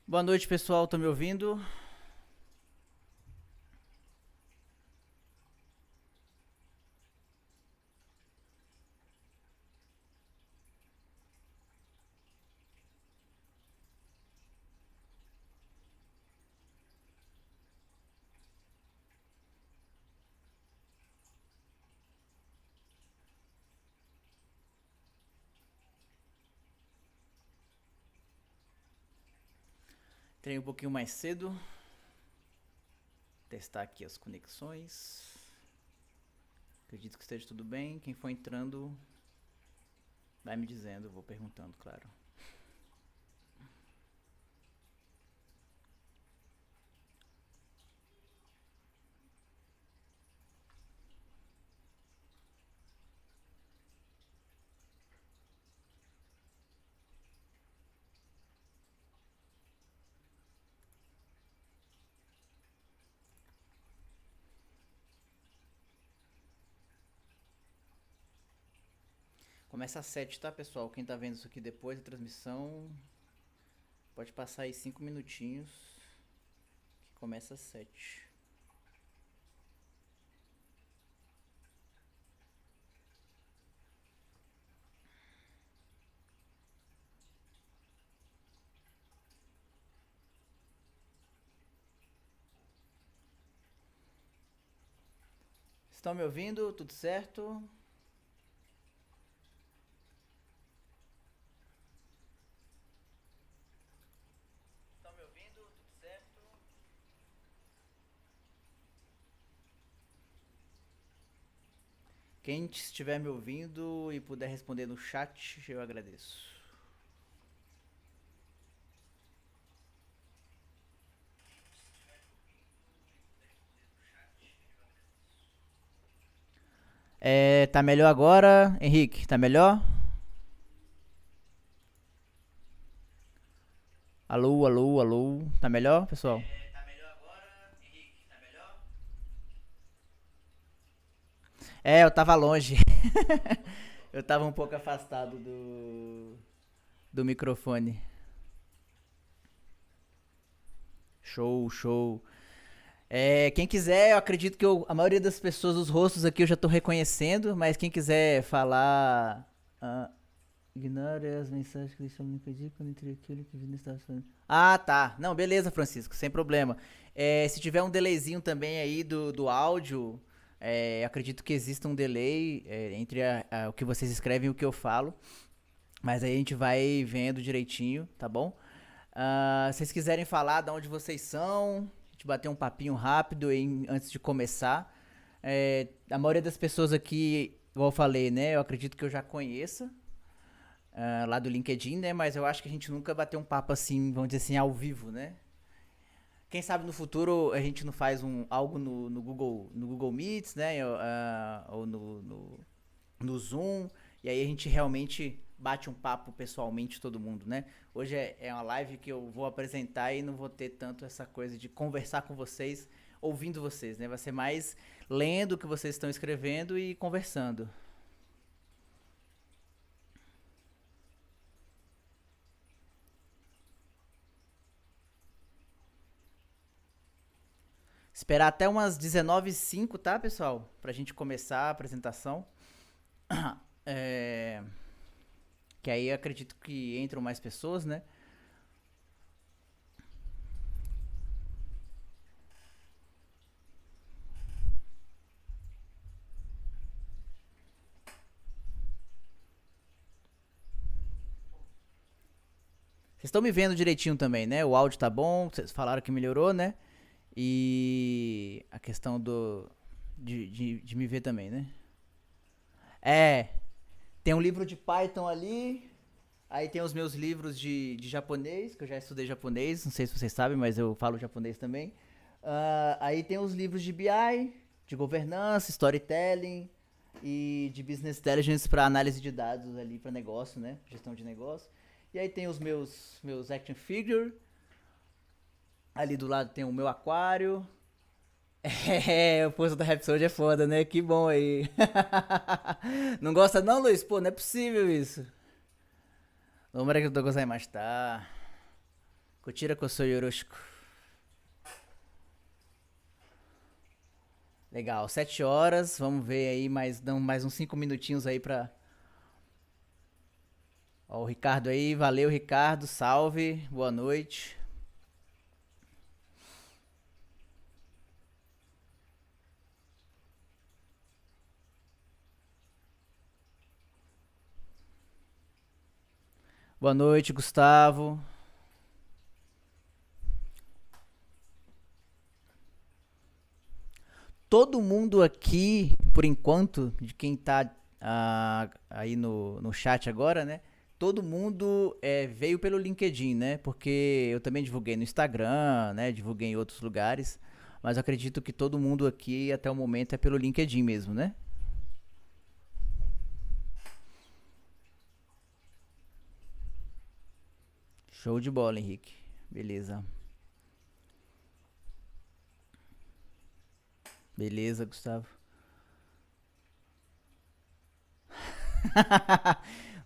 Boa noite, pessoal. Estão me ouvindo? Entrei um pouquinho mais cedo. Testar aqui as conexões. Acredito que esteja tudo bem. Quem for entrando, vai me dizendo. Eu vou perguntando, claro. Começa às 7, tá, pessoal? Quem tá vendo isso aqui depois da transmissão, pode passar aí 5 minutinhos. Que começa às 7. Estão me ouvindo? Tudo certo? Estão me ouvindo? Tudo certo? Quem estiver me ouvindo e puder responder no chat, eu agradeço. Tá melhor agora, Henrique? Tá melhor? Alô, alô, alô. Tá melhor, pessoal? Tá melhor agora, Henrique? Tá melhor? Eu tava longe. Eu tava um pouco afastado do microfone. Show, show. Quem quiser, eu acredito que a maioria das pessoas, os rostos aqui eu já tô reconhecendo, mas quem quiser falar. Ignore as mensagens que deixamos no LinkedIn quando entrei aquilo que vi no estado falando. Ah, tá. Não, beleza, Francisco, sem problema. Se tiver um delayzinho também aí do áudio, acredito que exista um delay entre o que vocês escrevem e o que eu falo. Mas aí a gente vai vendo direitinho, tá bom? Se vocês quiserem falar de onde vocês são, a gente bater um papinho rápido antes de começar. A maioria das pessoas aqui, igual eu falei, né? Eu acredito que eu já conheça lá do LinkedIn, né? Mas eu acho que a gente nunca bateu um papo assim, vamos dizer assim, ao vivo, né? Quem sabe no futuro a gente não faz algo no Google Meets, né? Ou no Zoom. E aí a gente realmente bate um papo pessoalmente todo mundo, né? Hoje é uma live que eu vou apresentar e não vou ter tanto essa coisa de conversar com vocês, ouvindo vocês, né? Vai ser mais lendo o que vocês estão escrevendo e conversando. Esperar até umas 19h05, tá, pessoal? Pra gente começar a apresentação. É, que aí eu acredito que entram mais pessoas, né? Vocês estão me vendo direitinho também, né? O áudio tá bom, vocês falaram que melhorou, né? E a questão de me ver também, né? É, tem um livro de Python ali, aí tem os meus livros de japonês, que eu já estudei japonês, não sei se vocês sabem, mas eu falo japonês também. Aí tem os livros de BI, de governança, storytelling e de business intelligence para análise de dados ali para negócio, né? Gestão de negócio. E aí tem os meus action figure. Ali do lado tem o meu aquário. O posto da Rhapsody é foda, né? Que bom aí. Não gosta não, Luiz? Pô, não é possível isso. Vamos que eu tô gostando mais, tá? Kotira Koso Yoroshiku. Legal, 7 horas. Vamos ver aí, mais uns 5 minutinhos aí pra. Ó, o Ricardo aí, valeu, Ricardo. Salve, boa noite. Boa noite, Gustavo. Todo mundo aqui, por enquanto, de quem tá aí no chat agora, né? Todo mundo veio pelo LinkedIn, né? Porque eu também divulguei no Instagram, né? Divulguei em outros lugares. Mas eu acredito que todo mundo aqui, até o momento, é pelo LinkedIn mesmo, né? Show de bola, Henrique. Beleza. Beleza, Gustavo.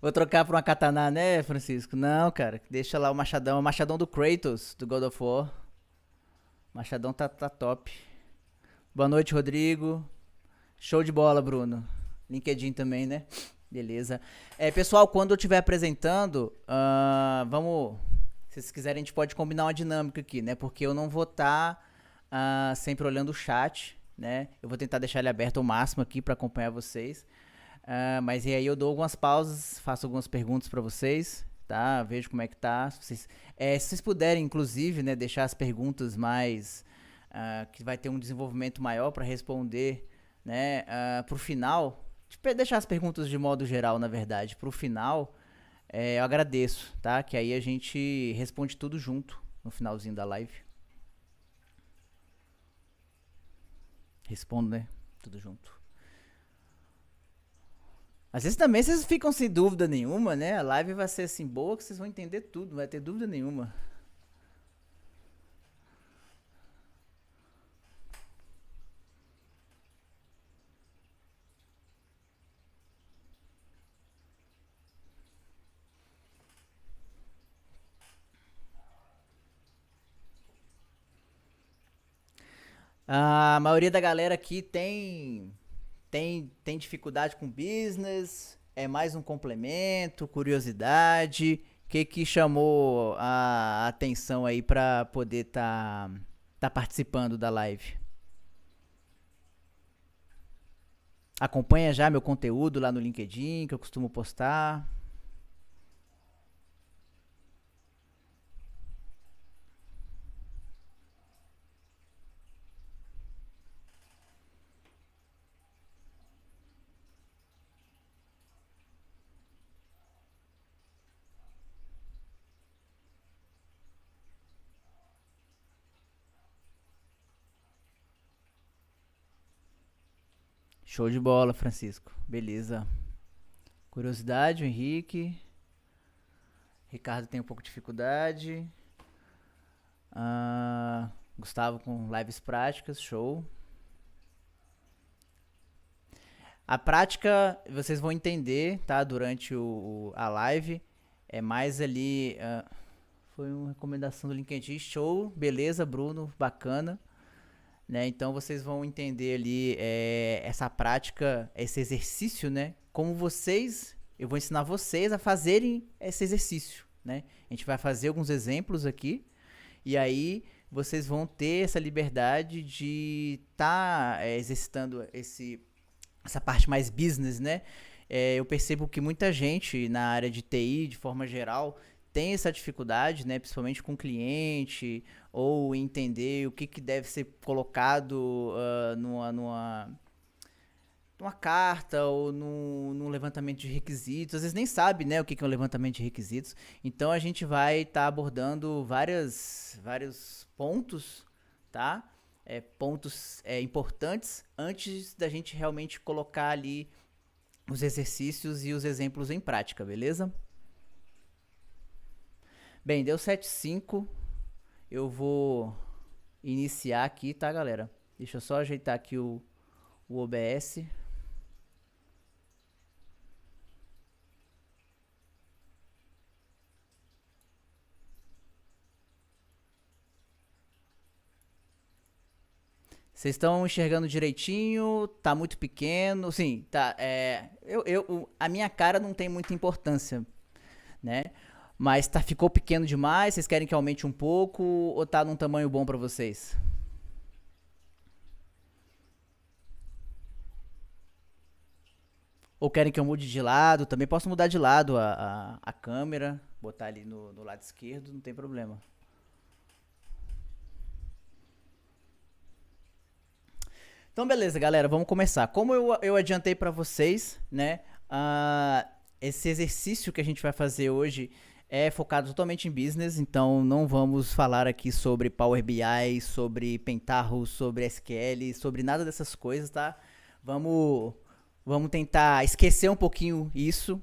Vou trocar por uma katana, né, Francisco? Não, cara. Deixa lá o machadão. O machadão do Kratos, do God of War. O machadão tá top. Boa noite, Rodrigo. Show de bola, Bruno. LinkedIn também, né? Beleza. Pessoal, quando eu estiver apresentando, vamos. Se vocês quiserem, a gente pode combinar uma dinâmica aqui, né? Porque eu não vou estar sempre olhando o chat, né? Eu vou tentar deixar ele aberto ao máximo aqui para acompanhar vocês. Mas e aí eu dou algumas pausas, faço algumas perguntas para vocês, tá? Vejo como é que tá. Se vocês puderem, inclusive, né, deixar as perguntas mais que vai ter um desenvolvimento maior para responder, né, pro final. Tipo, deixar as perguntas de modo geral, na verdade, pro final, eu agradeço, tá? Que aí a gente responde tudo junto no finalzinho da live. Respondo, né? Tudo junto. Às vezes também vocês ficam sem dúvida nenhuma, né? A live vai ser assim boa que vocês vão entender tudo, não vai ter dúvida nenhuma. A maioria da galera aqui tem dificuldade com business, é mais um complemento, curiosidade. O que chamou a atenção aí pra poder tá participando da live? Acompanha já meu conteúdo lá no LinkedIn, que eu costumo postar. Show de bola, Francisco. Beleza. Curiosidade, o Henrique. Ricardo tem um pouco de dificuldade. Gustavo com lives práticas, show. A prática vocês vão entender, tá? Durante a live. É mais ali. Foi uma recomendação do LinkedIn. Show, beleza, Bruno, bacana. Né? Então vocês vão entender ali essa prática, esse exercício, né? Como vocês. Eu vou ensinar vocês a fazerem esse exercício, né? A gente vai fazer alguns exemplos aqui. E aí vocês vão ter essa liberdade de estar exercitando essa parte mais business, né? Eu percebo que muita gente na área de TI, de forma geral, tem essa dificuldade, né? Principalmente com cliente, ou entender o que deve ser colocado numa carta ou num levantamento de requisitos. Às vezes nem sabe, né, o que é um levantamento de requisitos. Então a gente vai estar abordando vários pontos, tá? Pontos importantes antes da gente realmente colocar ali os exercícios e os exemplos em prática, beleza? Bem, deu 7:05. Eu vou iniciar aqui, tá, galera? Deixa eu só ajeitar aqui o OBS. Vocês estão enxergando direitinho? Tá muito pequeno? Sim, tá. A minha cara não tem muita importância, né? Mas tá, ficou pequeno demais? Vocês querem que aumente um pouco? Ou tá num tamanho bom pra vocês? Ou querem que eu mude de lado? Também posso mudar de lado a câmera, botar ali no lado esquerdo, não tem problema. Então, beleza, galera, vamos começar. Como eu adiantei pra vocês, né? Esse exercício que a gente vai fazer hoje é focado totalmente em business, então não vamos falar aqui sobre Power BI, sobre Pentaho, sobre SQL, sobre nada dessas coisas, tá? Vamos, vamos tentar esquecer um pouquinho isso,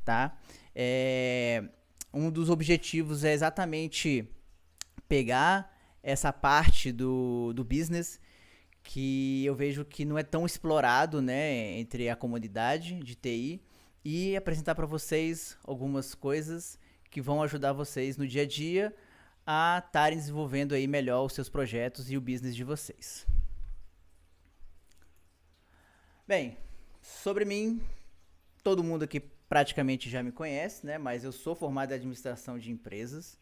tá? É, um dos objetivos é exatamente pegar essa parte do business que eu vejo que não é tão explorado, né, entre a comunidade de TI e apresentar para vocês algumas coisas que vão ajudar vocês no dia a dia a estarem desenvolvendo aí melhor os seus projetos e o business de vocês. Bem, sobre mim, todo mundo aqui praticamente já me conhece, né, mas eu sou formado em administração de empresas.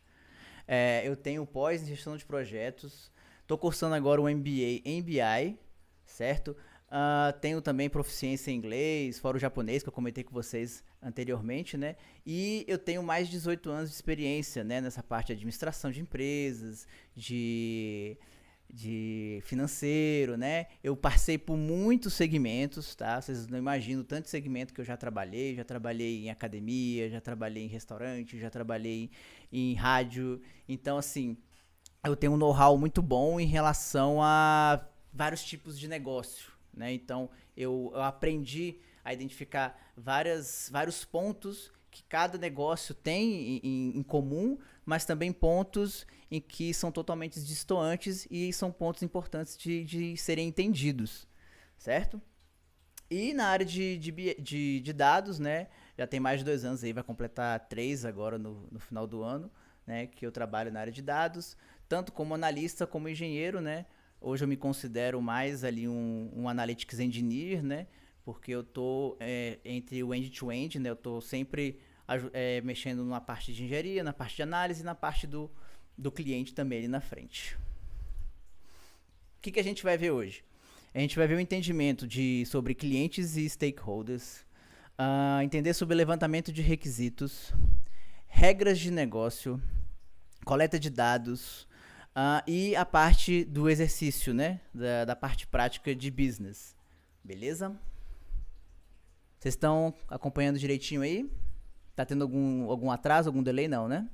Eu tenho pós em gestão de projetos. Estou cursando agora o MBA em BI, certo? Tenho também proficiência em inglês, fora o japonês, que eu comentei com vocês anteriormente, né? E eu tenho mais de 18 anos de experiência, né? Nessa parte de administração de empresas, de financeiro, né? Eu passei por muitos segmentos, tá? Vocês não imaginam o tanto de segmento que eu já trabalhei em academia, já trabalhei em restaurante, já trabalhei em rádio. Então, assim, eu tenho um know-how muito bom em relação a vários tipos de negócio, né? Então, eu aprendi a identificar vários pontos que cada negócio tem em comum, mas também pontos em que são totalmente distantes e são pontos importantes de serem entendidos, certo? E na área de dados, né? Já tem mais de 2 anos aí, vai completar 3 agora no final do ano, né? Que eu trabalho na área de dados, tanto como analista como engenheiro, né? Hoje eu me considero mais ali um analytics engineer, né? Porque eu tô entre o end-to-end, né? Eu tô sempre mexendo na parte de engenharia, na parte de análise e na parte do cliente também ali na frente. O que a gente vai ver hoje? A gente vai ver o entendimento sobre clientes e stakeholders, entender sobre levantamento de requisitos, regras de negócio, coleta de dados e a parte do exercício, né? Da parte prática de business. Beleza? Vocês estão acompanhando direitinho aí? Tá tendo algum atraso, algum delay? Não, né?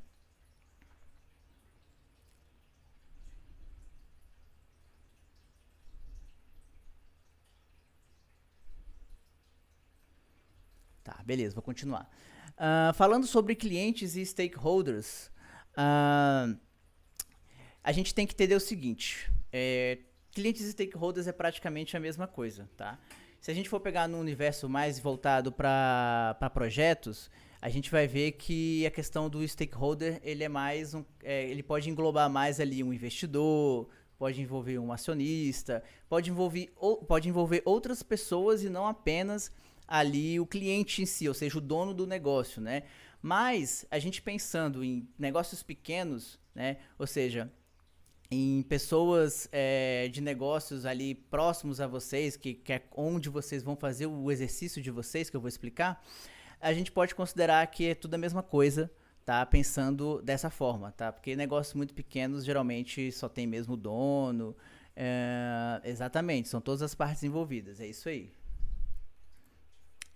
Tá, beleza, vou continuar. Falando sobre clientes e stakeholders, a gente tem que entender o seguinte: clientes e stakeholders é praticamente a mesma coisa, tá? Se a gente for pegar no universo mais voltado para projetos, a gente vai ver que a questão do stakeholder ele é mais ele pode englobar mais ali um investidor, pode envolver um acionista, pode envolver outras pessoas e não apenas ali o cliente em si, ou seja, o dono do negócio, né? Mas a gente pensando em negócios pequenos, né? Ou seja, em pessoas de negócios ali próximos a vocês, que é onde vocês vão fazer o exercício de vocês, que eu vou explicar, a gente pode considerar que é tudo a mesma coisa, tá? Pensando dessa forma, tá? Porque negócios muito pequenos geralmente só tem mesmo o dono. Exatamente, são todas as partes envolvidas, é isso aí.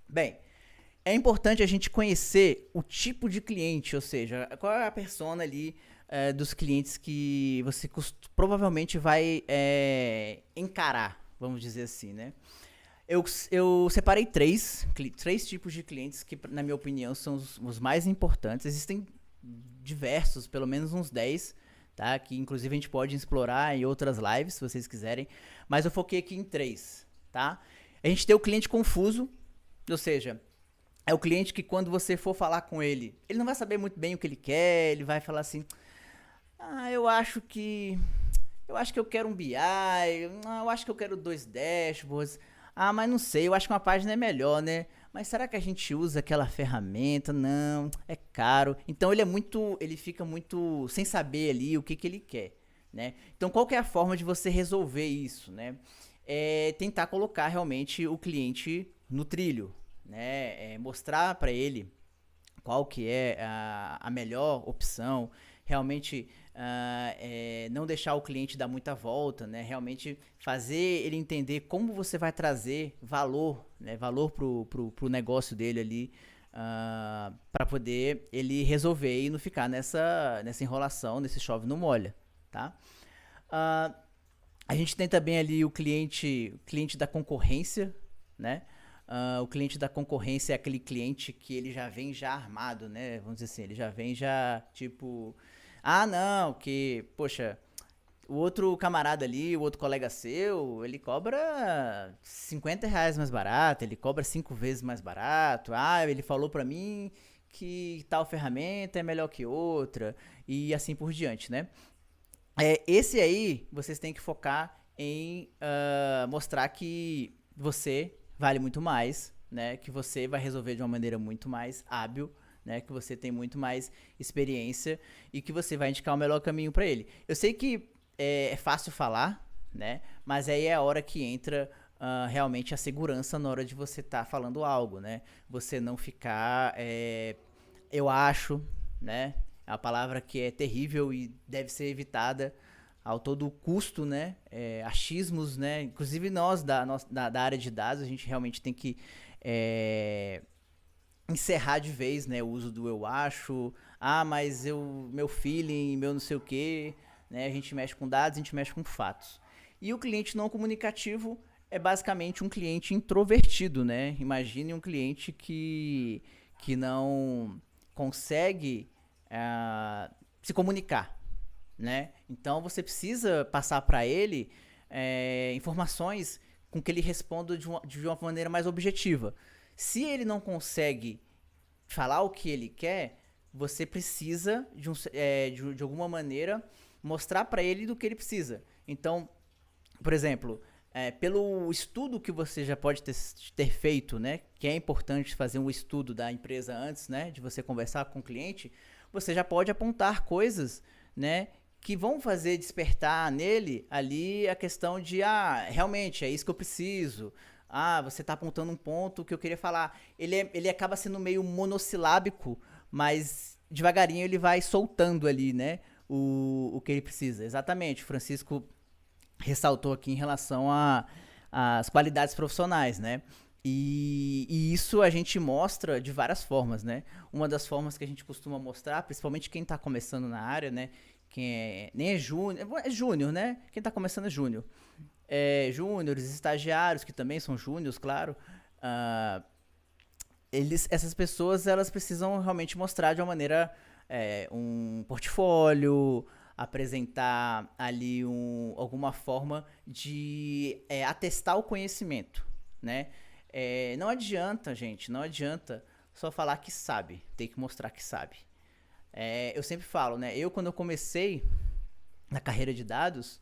Bem, é importante a gente conhecer o tipo de cliente, ou seja, qual é a persona ali dos clientes que você provavelmente vai encarar, vamos dizer assim, né? Eu separei três tipos de clientes que, na minha opinião, são os mais importantes. Existem diversos, pelo menos uns 10, tá? Que inclusive a gente pode explorar em outras lives, se vocês quiserem. Mas eu foquei aqui em três, tá? A gente tem o cliente confuso, ou seja, é o cliente que quando você for falar com ele, ele não vai saber muito bem o que ele quer, ele vai falar assim, eu eu acho que eu quero um BI, eu acho que eu quero 2 dashboards. Ah, mas não sei, eu acho que uma página é melhor, né? Mas será que a gente usa aquela ferramenta? Não, é caro. Então ele fica muito sem saber ali o que que ele quer, né? Então qual que é a forma de você resolver isso, né? É tentar colocar realmente o cliente no trilho, né? É mostrar para ele qual que é a melhor opção, realmente não deixar o cliente dar muita volta, né? Realmente fazer ele entender como você vai trazer valor, né? Valor pro negócio dele ali, para poder ele resolver e não ficar nessa enrolação, nesse chove não molha, tá? Ah, a gente tem também ali o cliente da concorrência, né? O cliente da concorrência é aquele cliente que ele já vem já armado, né? Vamos dizer assim, ele já vem já tipo, ah, não, que, poxa, o outro camarada ali, o outro colega seu, ele cobra R$ 50 mais barato, ele cobra 5 vezes mais barato. Ah, ele falou pra mim que tal ferramenta é melhor que outra e assim por diante, né? Esse aí, vocês têm que focar em mostrar que você vale muito mais, né? Que você vai resolver de uma maneira muito mais hábil, né? Que você tem muito mais experiência e que você vai indicar o melhor caminho para ele. Eu sei que é fácil falar, né? Mas aí é a hora que entra realmente a segurança na hora de você estar falando algo, né? Você não ficar, eu acho, né? É uma palavra que é terrível e deve ser evitada ao todo custo, né? Achismos, né? Inclusive nós da área de dados, a gente realmente tem que é, encerrar de vez, né? O uso do eu acho, mas meu feeling, meu não sei o quê, né? A gente mexe com dados, a gente mexe com fatos. E o cliente não comunicativo é basicamente um cliente introvertido, né? Imagine um cliente que não consegue se comunicar, né? Então você precisa passar para ele informações com que ele responda de uma maneira mais objetiva. Se ele não consegue falar o que ele quer, você precisa de alguma maneira mostrar para ele do que ele precisa. Então, por exemplo, pelo estudo que você já pode ter feito, né, que é importante fazer um estudo da empresa antes, né, de você conversar com o cliente, você já pode apontar coisas, né, que vão fazer despertar nele ali a questão de, realmente, é isso que eu preciso. Você está apontando um ponto que eu queria falar. Ele acaba sendo meio monossilábico, mas devagarinho ele vai soltando ali, né, o que ele precisa. Exatamente, o Francisco ressaltou aqui em relação às qualidades profissionais, né? E isso a gente mostra de várias formas, né? Uma das formas que a gente costuma mostrar, principalmente quem está começando na área, né? Quem nem é júnior, é júnior, né? Quem está começando é júnior. Júniores, estagiários, que também são júniores, claro. Uh, essas pessoas, elas precisam realmente mostrar de uma maneira, um portfólio, apresentar ali alguma forma de atestar o conhecimento, né? Não adianta, gente, não adianta só falar que sabe, tem que mostrar que sabe. Eu sempre falo, né? Quando eu comecei na carreira de dados,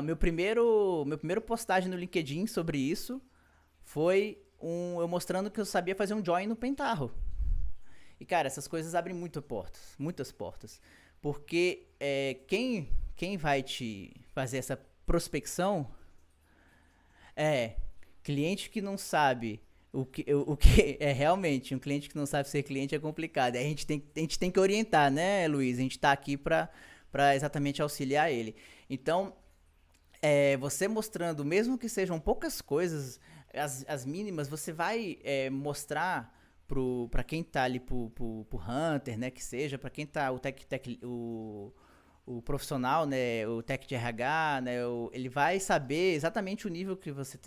meu primeiro postagem no LinkedIn sobre isso foi eu mostrando que eu sabia fazer um join no Pentaho. E, cara, essas coisas abrem muitas portas. Porque quem vai te fazer essa prospecção é cliente que não sabe o que é realmente. Um cliente que não sabe ser cliente é complicado. A gente tem que orientar, né, Luiz? A gente está aqui para exatamente auxiliar ele. Então, você mostrando, mesmo que sejam poucas coisas, as mínimas, você vai mostrar para quem tá ali pro Hunter, né, que seja, para quem tá o profissional, né, o tech de RH, né, ele vai saber exatamente o nível que você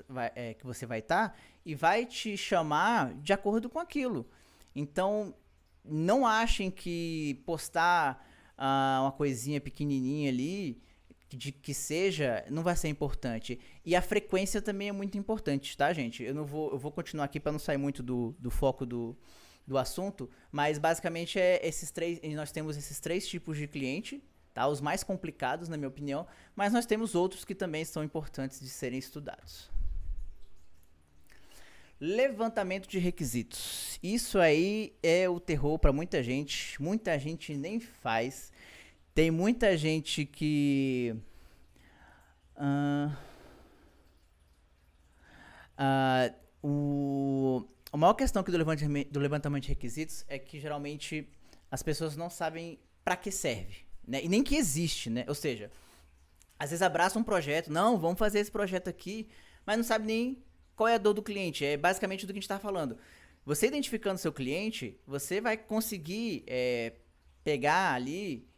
vai estar e vai te chamar de acordo com aquilo. Então, não achem que postar uma coisinha pequenininha ali, que seja, não vai ser importante. E a frequência também é muito importante, tá, gente? Eu vou continuar aqui para não sair muito do foco do assunto, mas basicamente nós temos esses 3 tipos de cliente, tá? Os mais complicados, na minha opinião, mas nós temos outros que também são importantes de serem estudados. Levantamento de requisitos. Isso aí é o terror para muita gente nem faz. Tem muita gente que a maior questão aqui do levantamento de requisitos é que geralmente as pessoas não sabem para que serve, né? E nem que existe, né? Ou seja, às vezes abraça um projeto, não, vamos fazer esse projeto aqui, mas não sabe nem qual é a dor do cliente. É basicamente do que a gente está falando. Você identificando seu cliente, você vai conseguir pegar ali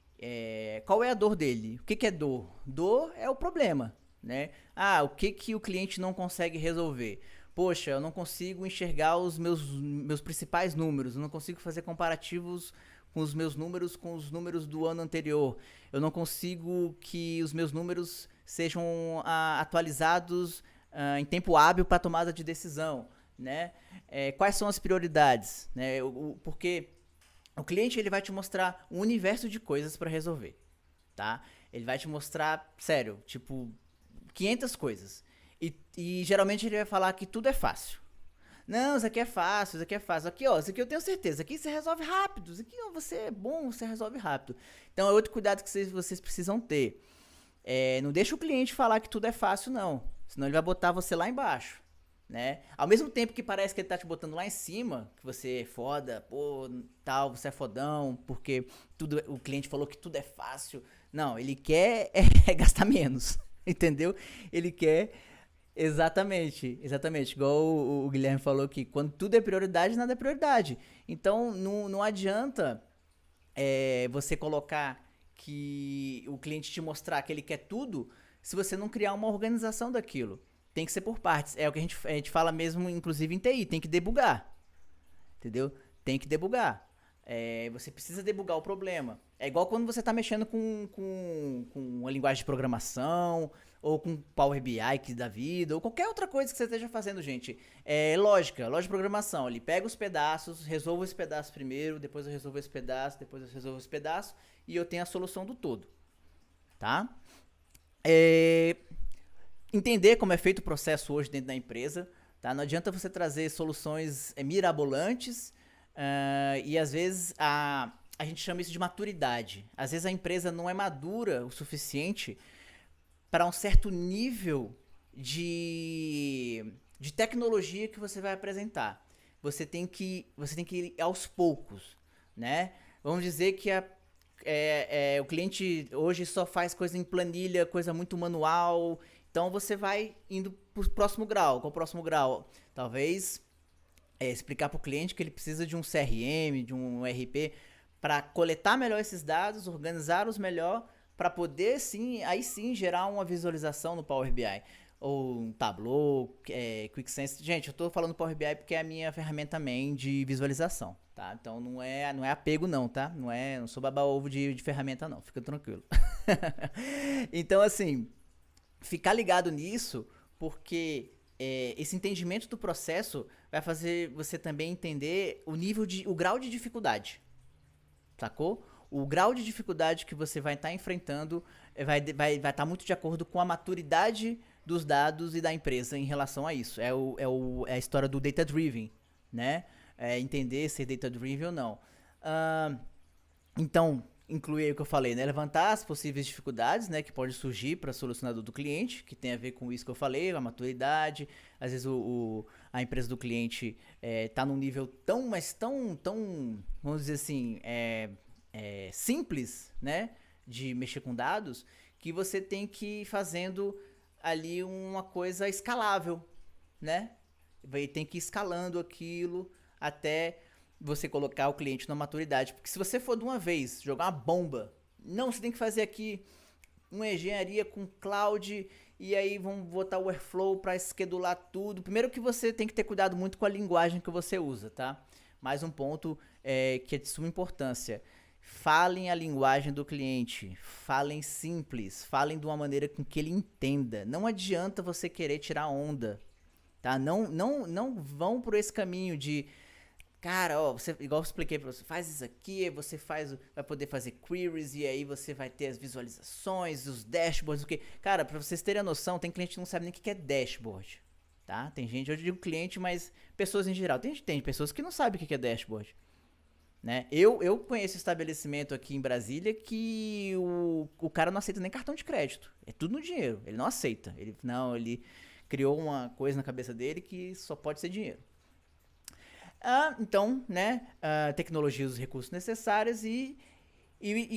qual é a dor dele. O que é dor? Dor é o problema, né? O que o cliente não consegue resolver? Poxa, eu não consigo enxergar os meus principais números, eu não consigo fazer comparativos com os meus números com os números do ano anterior. Eu não consigo que os meus números sejam atualizados em tempo hábil para tomada de decisão, né? Quais são as prioridades, né? Porque o cliente ele vai te mostrar um universo de coisas para resolver, tá? Ele vai te mostrar, sério, tipo 500 coisas. E geralmente ele vai falar que tudo é fácil. Não, isso aqui é fácil, isso aqui é fácil. Aqui, ó, isso aqui eu tenho certeza. Aqui você resolve rápido. Isso aqui, ó, você é bom, você resolve rápido. Então é outro cuidado que vocês precisam ter. Não deixa o cliente falar que tudo é fácil, não. Senão ele vai botar você lá embaixo, né? Ao mesmo tempo que parece que ele tá te botando lá em cima, que você é foda, pô, tal, você é fodão, porque o cliente falou que tudo é fácil. Não, ele quer gastar menos, entendeu? Ele quer... Exatamente. Igual o Guilherme falou que quando tudo é prioridade, nada é prioridade. Então, não adianta você colocar que o cliente te mostrar que ele quer tudo se você não criar uma organização daquilo. Tem que ser por partes. É o que a gente fala mesmo, inclusive em TI. Tem que debugar. Entendeu? Tem que debugar. Você precisa debugar o problema. É igual quando você está mexendo com uma linguagem de programação, ou com Power BI da vida, ou qualquer outra coisa que você esteja fazendo, gente. Lógica de programação. Ele pega os pedaços, resolve esse pedaço primeiro, depois eu resolvo esse pedaço, depois eu resolvo esse pedaço, e eu tenho a solução do todo. Tá? Entender como é feito o processo hoje dentro da empresa. Tá? Não adianta você trazer soluções mirabolantes, e às vezes a gente chama isso de maturidade. Às vezes a empresa não é madura o suficiente para um certo nível de tecnologia que você vai apresentar. Você tem que ir aos poucos, né? Vamos dizer que o cliente hoje só faz coisa em planilha, coisa muito manual. Então você vai indo para o próximo grau. Qual o próximo grau? Talvez explicar para o cliente que ele precisa de um CRM, de um ERP, para coletar melhor esses dados, organizá-los melhor, para poder aí sim gerar uma visualização no Power BI. Ou um Tableau, QuickSense. Gente, eu estou falando Power BI porque é a minha ferramenta main de visualização, tá? Então não é apego não, tá? Não sou baba-ovo de ferramenta não, fica tranquilo. Então assim, ficar ligado nisso, porque esse entendimento do processo vai fazer você também entender o grau de dificuldade, sacou? O grau de dificuldade que você vai estar enfrentando vai estar muito de acordo com a maturidade dos dados e da empresa em relação a isso. É a história do data driven, né? Entender se é data driven ou não. Então, incluir aí o que eu falei, né? Levantar as possíveis dificuldades, né, que pode surgir para solucionar do cliente, que tem a ver com isso que eu falei, a maturidade. Às vezes a empresa do cliente está num nível tão, vamos dizer assim, simples, né, de mexer com dados, que você tem que ir fazendo ali uma coisa escalável, né? Tem que ir escalando aquilo até você colocar o cliente na maturidade. Porque se você for de uma vez jogar uma bomba, não, você tem que fazer aqui uma engenharia com cloud e aí vamos botar o Airflow para schedular tudo. Primeiro que você tem que ter cuidado muito com a linguagem que você usa, tá? Mais um ponto que é de suma importância. Falem a linguagem do cliente, falem simples, falem de uma maneira com que ele entenda. Não adianta você querer tirar onda, tá? Não vão por esse caminho de cara, ó, você, igual eu expliquei pra você, faz isso aqui, aí você vai poder fazer queries, e aí você vai ter as visualizações, os dashboards, o que. Cara, pra vocês terem a noção, tem cliente que não sabe nem o que é dashboard, tá? Tem gente, eu digo cliente, mas pessoas em geral. Tem pessoas que não sabem o que é dashboard, né? Eu conheço estabelecimento aqui em Brasília que o cara não aceita nem cartão de crédito. É tudo no dinheiro. Ele não aceita. Ele criou uma coisa na cabeça dele que só pode ser dinheiro. Então, né, tecnologia os recursos necessários e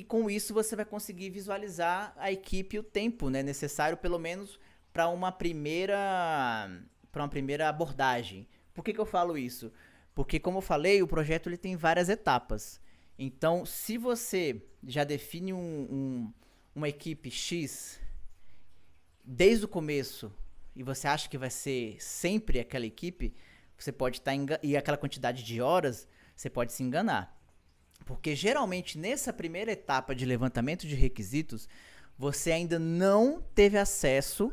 com isso você vai conseguir visualizar a equipe e o tempo, né, necessário pelo menos para uma primeira abordagem. Por que eu falo isso? Porque, como eu falei, o projeto ele tem várias etapas. Então, se você já define uma equipe X desde o começo e você acha que vai ser sempre aquela equipe, você pode estar e aquela quantidade de horas, você pode se enganar. Porque geralmente nessa primeira etapa de levantamento de requisitos, você ainda não teve acesso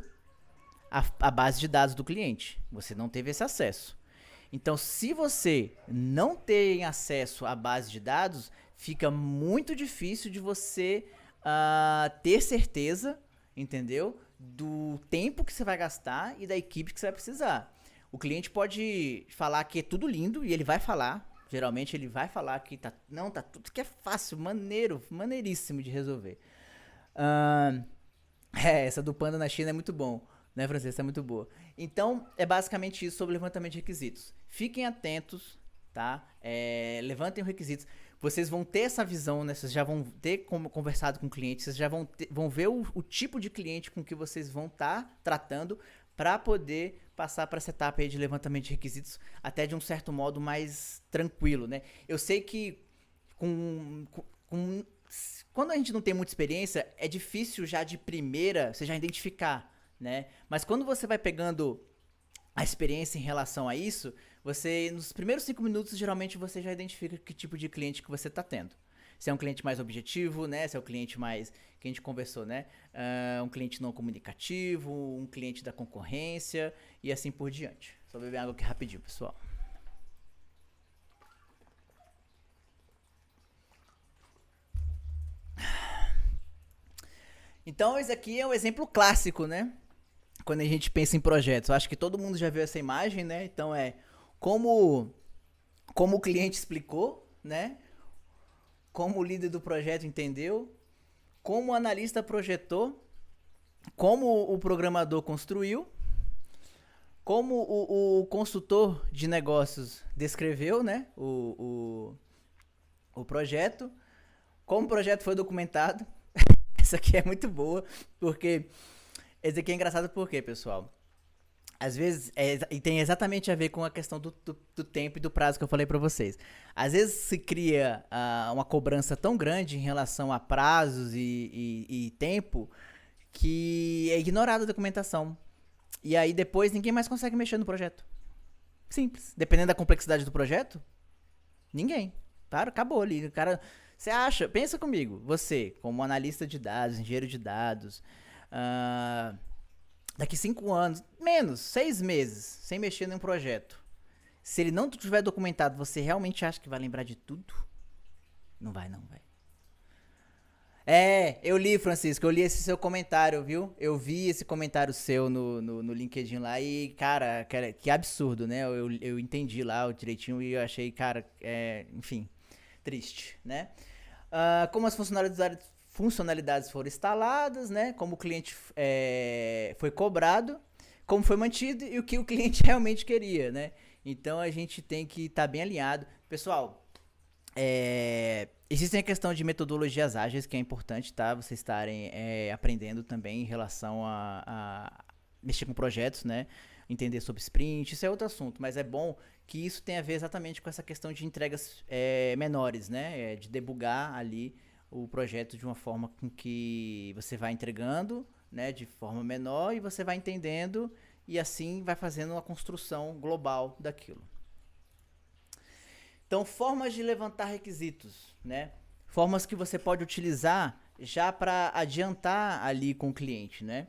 à base de dados do cliente. Você não teve esse acesso. Então, se você não tem acesso à base de dados, fica muito difícil de você ter certeza, entendeu? Do tempo que você vai gastar e da equipe que você vai precisar. O cliente pode falar que é tudo lindo, e ele vai falar, geralmente ele vai falar que tá tudo que é fácil, maneiríssimo de resolver. Essa do Panda na China é muito bom, né, Francesca? É muito boa. Então, é basicamente isso sobre levantamento de requisitos. Fiquem atentos, tá? Levantem os requisitos. Vocês vão ter essa visão, né? Vocês já vão ter conversado com o cliente, vocês já vão ver o tipo de cliente com que vocês vão estar tratando para poder passar para essa etapa aí de levantamento de requisitos até de um certo modo mais tranquilo, né? Eu sei que quando a gente não tem muita experiência, é difícil já de primeira você já identificar, né? Mas quando você vai pegando a experiência em relação a isso, você, nos primeiros 5 minutos, geralmente você já identifica que tipo de cliente que você está tendo. Se é um cliente mais objetivo, né? Se é um cliente mais, que a gente conversou, né? Um cliente não comunicativo, um cliente da concorrência e assim por diante. Só beber água aqui rapidinho, pessoal. Então, esse aqui é um exemplo clássico, né? Quando a gente pensa em projetos. Eu acho que todo mundo já viu essa imagem, né? Então, como o cliente explicou, né? Como o líder do projeto entendeu, como o analista projetou, como o programador construiu, como o consultor de negócios descreveu, né, o projeto, como o projeto foi documentado. Essa aqui é muito boa, porque esse aqui é engraçado porque, pessoal, às vezes, e tem exatamente a ver com a questão do tempo e do prazo que eu falei pra vocês. Às vezes se cria uma cobrança tão grande em relação a prazos e tempo que é ignorada a documentação. E aí depois ninguém mais consegue mexer no projeto. Simples. Dependendo da complexidade do projeto, ninguém. Claro, acabou ali. O cara, você acha, pensa comigo, você, como analista de dados, engenheiro de dados, daqui 5 anos, menos, 6 meses, sem mexer em um projeto. Se ele não tiver documentado, você realmente acha que vai lembrar de tudo? Não vai, não, vai. Eu li, Francisco, eu li esse seu comentário, viu? Eu vi esse comentário seu no LinkedIn lá e, cara, que absurdo, né? Eu entendi lá direitinho e eu achei, cara, enfim, triste, né? Como as funcionalidades foram instaladas, né? Como o cliente foi cobrado, como foi mantido e o que o cliente realmente queria, né? Então a gente tem que estar bem alinhado. Pessoal, existem a questão de metodologias ágeis, que é importante, tá? Vocês estarem aprendendo também em relação a mexer com projetos, né? Entender sobre sprint, isso é outro assunto, mas é bom que isso tenha a ver exatamente com essa questão de entregas menores, né? De debugar ali o projeto de uma forma com que você vai entregando, né, de forma menor e você vai entendendo e assim vai fazendo uma construção global daquilo. Então, formas de levantar requisitos, né? Formas que você pode utilizar já para adiantar ali com o cliente, né?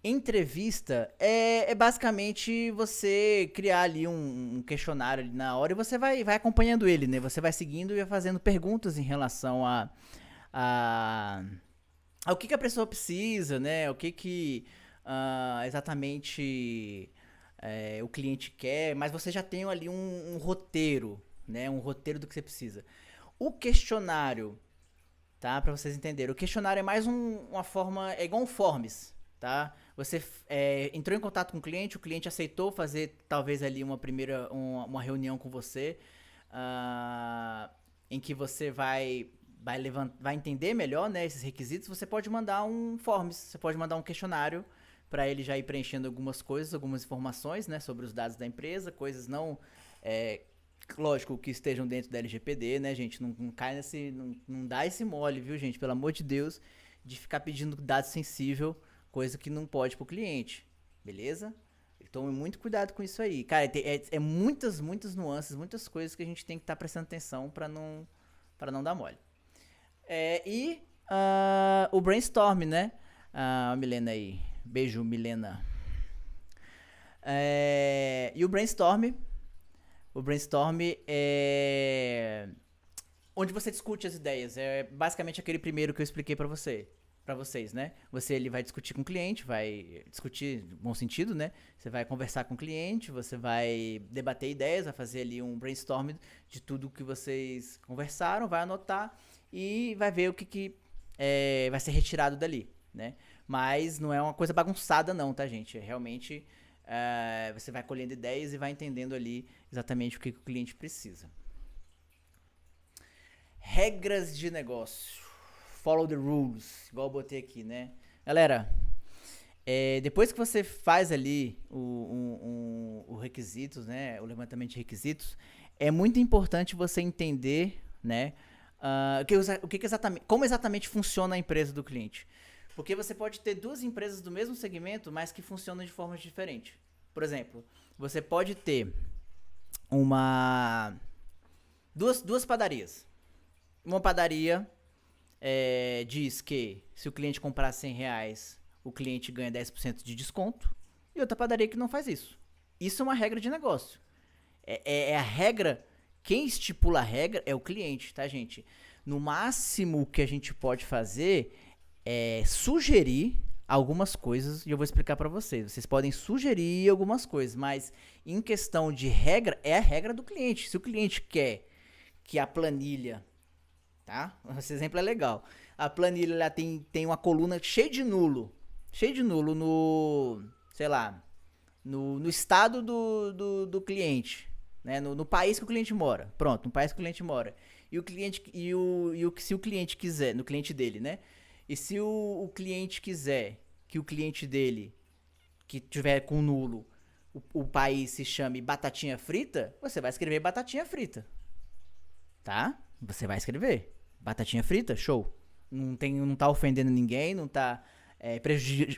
Entrevista é basicamente você criar ali um questionário ali na hora e você vai acompanhando ele, né? Você vai seguindo e vai fazendo perguntas em relação a ao que a pessoa precisa, né? O que exatamente o cliente quer, mas você já tem ali um roteiro, né? Um roteiro do que você precisa. O questionário, tá? Para vocês entenderem, o questionário é mais uma forma, é igual um forms, tá? Você entrou em contato com o cliente aceitou fazer talvez ali uma reunião com você, em que você vai entender melhor, né, esses requisitos. Você pode mandar um forms, você pode mandar um questionário para ele já ir preenchendo algumas coisas, algumas informações, né, sobre os dados da empresa, coisas não lógico que estejam dentro da LGPD, né, gente? Não cai nesse. Não dá esse mole, viu, gente? Pelo amor de Deus, de ficar pedindo dado sensível, coisa que não pode pro cliente. Beleza? Tome muito cuidado com isso aí. Cara, muitas nuances, muitas coisas que a gente tem que estar prestando atenção para não dar mole. O brainstorm, né? A Milena aí. Beijo, Milena. E o brainstorm é onde você discute as ideias. É basicamente aquele primeiro que eu expliquei para vocês, né? Ele vai discutir com o cliente, vai discutir no bom sentido, né? Você vai conversar com o cliente, você vai debater ideias, vai fazer ali um brainstorm de tudo que vocês conversaram, vai anotar e vai ver o que vai ser retirado dali, né? Mas não é uma coisa bagunçada não, tá, gente? É realmente você vai colhendo ideias e vai entendendo ali exatamente o que o cliente precisa. Regras de negócio. Follow the rules, igual eu botei aqui, né? Galera, depois que você faz ali o requisitos, né? O levantamento de requisitos, é muito importante você entender, né? Como exatamente funciona a empresa do cliente. Porque você pode ter duas empresas do mesmo segmento, mas que funcionam de formas diferentes. Por exemplo, você pode ter duas padarias. Uma padaria diz que se o cliente comprar R$100, o cliente ganha 10% de desconto. E outra padaria que não faz isso. Isso é uma regra de negócio. É a regra. Quem estipula a regra é o cliente, tá, gente? No máximo, o que a gente pode fazer é sugerir algumas coisas, e eu vou explicar para vocês. Vocês podem sugerir algumas coisas, mas em questão de regra, é a regra do cliente. Se o cliente quer que a planilha, tá? Esse exemplo é legal. A planilha ela tem uma coluna cheia de nulo no, sei lá, no estado do cliente, né? No país que o cliente mora. Pronto, no país que o cliente mora. E o cliente se o cliente quiser, no cliente dele, né? E se o cliente quiser que o cliente dele, que tiver com nulo, o país se chame Batatinha Frita, você vai escrever Batatinha Frita. Tá? Você vai escrever. Batatinha Frita, show. Não tá ofendendo ninguém, não tá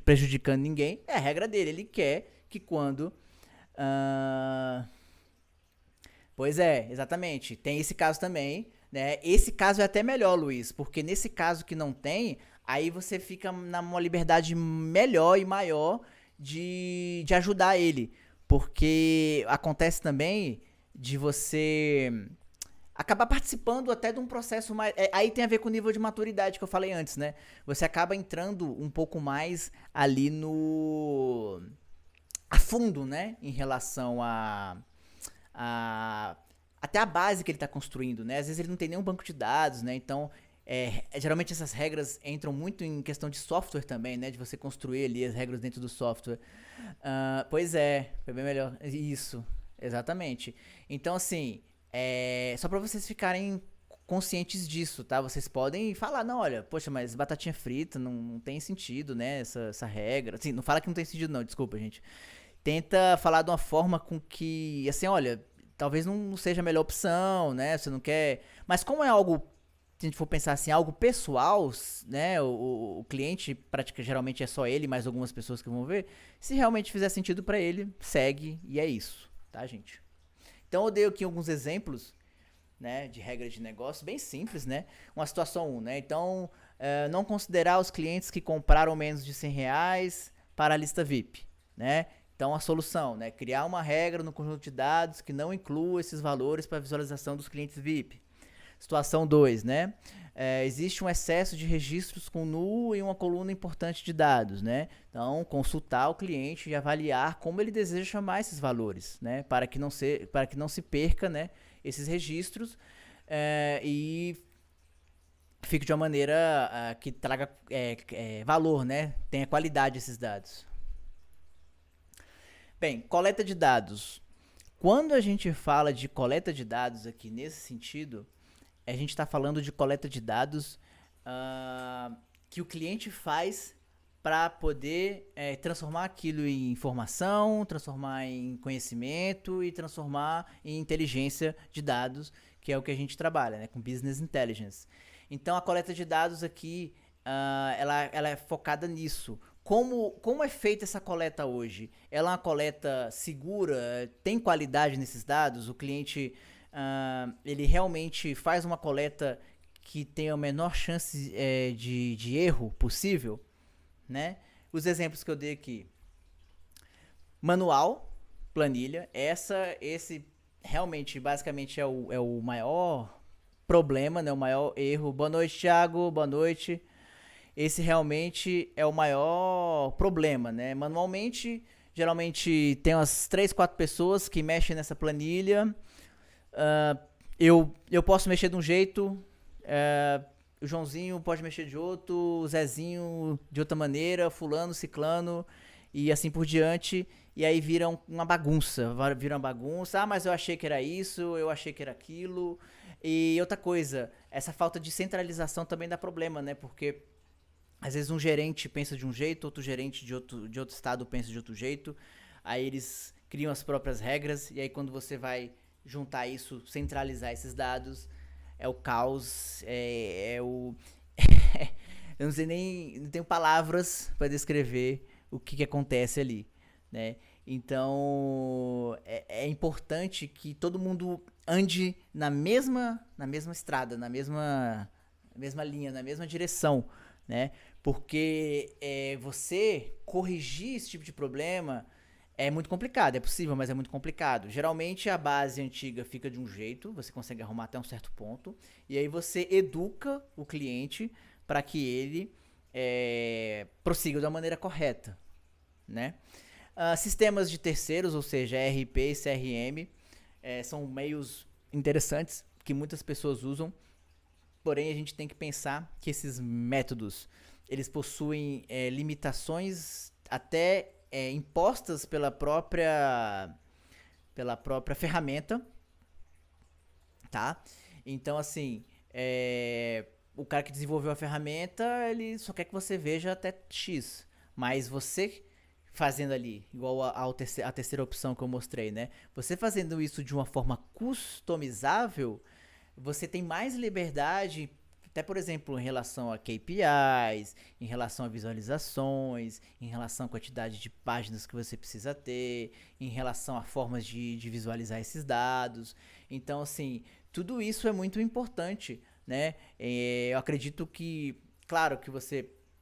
prejudicando ninguém. É a regra dele. Ele quer que quando... Pois é, exatamente. Tem esse caso também, né? Esse caso é até melhor, Luiz, porque nesse caso que não tem, aí você fica numa liberdade melhor e maior de ajudar ele. Porque acontece também de você acabar participando até de um processo mais... aí tem a ver com o nível de maturidade que eu falei antes, né? Você acaba entrando um pouco mais ali a fundo, né? Em relação até a base que ele está construindo, né? Às vezes ele não tem nenhum banco de dados, né? Então, geralmente essas regras entram muito em questão de software também, né? De você construir ali as regras dentro do software. Pois é, foi bem melhor. Isso, exatamente. Então, assim, só para vocês ficarem conscientes disso, tá? Vocês podem falar, não, olha, poxa, mas batatinha frita não tem sentido, né? Essa regra. Assim, não fala que não tem sentido, não, desculpa, gente. Tenta falar de uma forma com que, assim, olha, talvez não seja a melhor opção, né? Você não quer... Mas como é algo, se a gente for pensar assim, algo pessoal, né? O cliente, geralmente é só ele, mais algumas pessoas que vão ver. Se realmente fizer sentido pra ele, segue e é isso, tá, gente? Então eu dei aqui alguns exemplos, né, de regra de negócio, bem simples, né? Uma situação 1, né? Então, não considerar os clientes que compraram menos de R$100 para a lista VIP, né? Então a solução, né? Criar uma regra no conjunto de dados que não inclua esses valores para visualização dos clientes VIP. Situação 2, né? Existe um excesso de registros com null em uma coluna importante de dados, né? Então, consultar o cliente e avaliar como ele deseja chamar esses valores, né? Para que não se perca, né, esses registros e fique de uma maneira que traga valor, né? Tenha qualidade esses dados. Bem, coleta de dados. Quando a gente fala de coleta de dados aqui nesse sentido, a gente está falando de coleta de dados que o cliente faz para poder transformar aquilo em informação, transformar em conhecimento e transformar em inteligência de dados, que é o que a gente trabalha, né, com Business Intelligence. Então, a coleta de dados aqui, ela é focada nisso. Como é feita essa coleta hoje? Ela é uma coleta segura? Tem qualidade nesses dados? O cliente ele realmente faz uma coleta que tenha a menor chance de erro possível, né? Os exemplos que eu dei aqui: manual, planilha. Esse realmente, basicamente, é o maior problema, né? O maior erro. Boa noite, Thiago. Boa noite. Esse realmente é o maior problema, né? Manualmente, geralmente tem umas 3, 4 pessoas que mexem nessa planilha. Eu posso mexer de um jeito, o Joãozinho pode mexer de outro, o Zezinho de outra maneira, fulano, ciclano e assim por diante. E aí vira uma bagunça, mas eu achei que era isso, eu achei que era aquilo. E outra coisa, essa falta de centralização também dá problema, né? Porque às vezes um gerente pensa de um jeito, outro gerente de outro estado pensa de outro jeito. Aí eles criam as próprias regras e aí quando você vai juntar isso, centralizar esses dados, é o caos, eu não sei nem, não tenho palavras para descrever o que acontece ali, né? Então, é importante que todo mundo ande na mesma estrada, na mesma linha, na mesma direção, né? Porque você corrigir esse tipo de problema é muito complicado, é possível, mas é muito complicado. Geralmente a base antiga fica de um jeito, você consegue arrumar até um certo ponto, e aí você educa o cliente para que ele prossiga da maneira correta, né? Sistemas de terceiros, ou seja, ERP e CRM, são meios interessantes que muitas pessoas usam, porém a gente tem que pensar que esses métodos eles possuem limitações até impostas pela própria ferramenta, tá? Então, assim, o cara que desenvolveu a ferramenta, ele só quer que você veja até X, mas você fazendo ali, igual a terceira opção que eu mostrei, né? Você fazendo isso de uma forma customizável, você tem mais liberdade, até por exemplo, em relação a KPIs, em relação a visualizações, em relação à quantidade de páginas que você precisa ter, em relação a formas de visualizar esses dados. Então, assim, tudo isso é muito importante, né? Eu acredito que, claro, que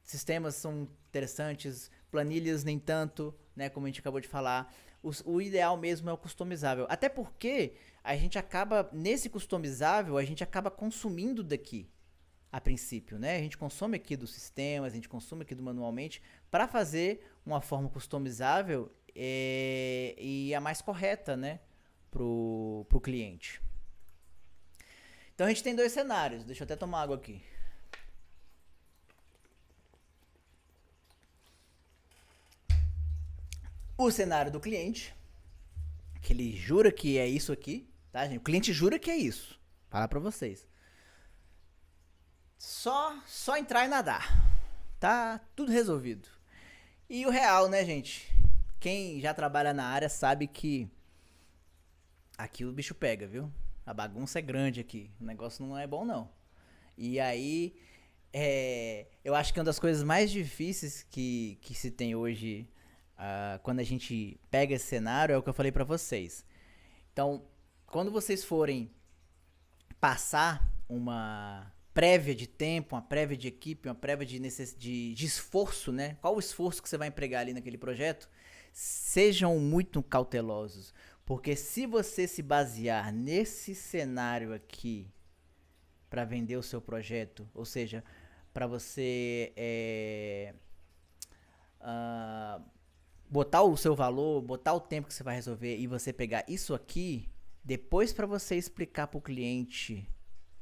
sistemas são interessantes, planilhas nem tanto, né? Como a gente acabou de falar. O ideal mesmo é o customizável. Até porque a gente acaba, nesse customizável, a gente acaba consumindo daqui, a princípio, né? A gente consome aqui dos sistemas, a gente consome aqui do manualmente para fazer uma forma customizável e a mais correta, né? Pro cliente. Então a gente tem 2 cenários. Deixa eu até tomar água aqui. O cenário do cliente, que ele jura que é isso aqui, tá, gente? O cliente jura que é isso. Falar pra vocês. Só entrar e nadar. Tá tudo resolvido. E o real, né, gente? Quem já trabalha na área sabe que aqui o bicho pega, viu? A bagunça é grande aqui. O negócio não é bom, não. E aí, eu acho que uma das coisas mais difíceis que se tem hoje, quando a gente pega esse cenário, é o que eu falei pra vocês. Então, quando vocês forem passar prévia de tempo, uma prévia de equipe, uma prévia de esforço, né? Qual o esforço que você vai empregar ali naquele projeto? Sejam muito cautelosos, porque se você se basear nesse cenário aqui para vender o seu projeto, ou seja, para você botar o seu valor, botar o tempo que você vai resolver e você pegar isso aqui, depois para você explicar para o cliente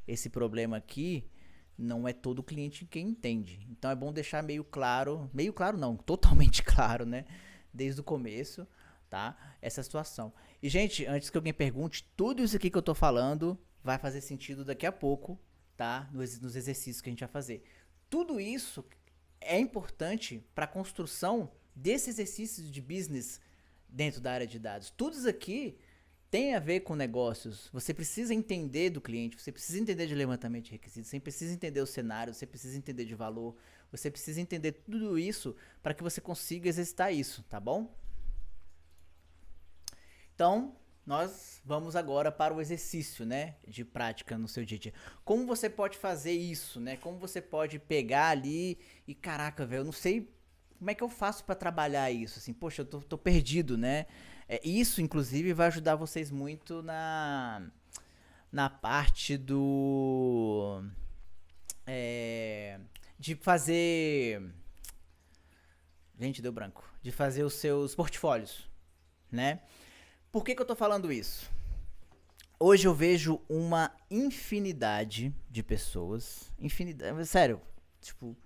esse problema aqui, não é todo cliente que entende. Então é bom deixar meio claro não, totalmente claro, né? Desde o começo, tá? Essa situação. E, gente, antes que alguém pergunte, tudo isso aqui que eu tô falando vai fazer sentido daqui a pouco, tá? Nos exercícios que a gente vai fazer. Tudo isso é importante para a construção desses exercícios de business dentro da área de dados. Tudo isso aqui tem a ver com negócios. Você precisa entender do cliente, você precisa entender de levantamento de requisitos, você precisa entender o cenário, você precisa entender de valor, você precisa entender tudo isso para que você consiga exercitar isso, tá bom? Então, nós vamos agora para o exercício, né, de prática no seu dia a dia. Como você pode fazer isso, né? Como você pode pegar ali e, caraca, velho, eu não sei como é que eu faço para trabalhar isso, assim, poxa, eu tô perdido, né? Isso, inclusive, vai ajudar vocês muito na parte de fazer... Gente, deu branco. De fazer os seus portfólios, né? Por que eu tô falando isso? Hoje eu vejo uma infinidade de pessoas, sério, tipo,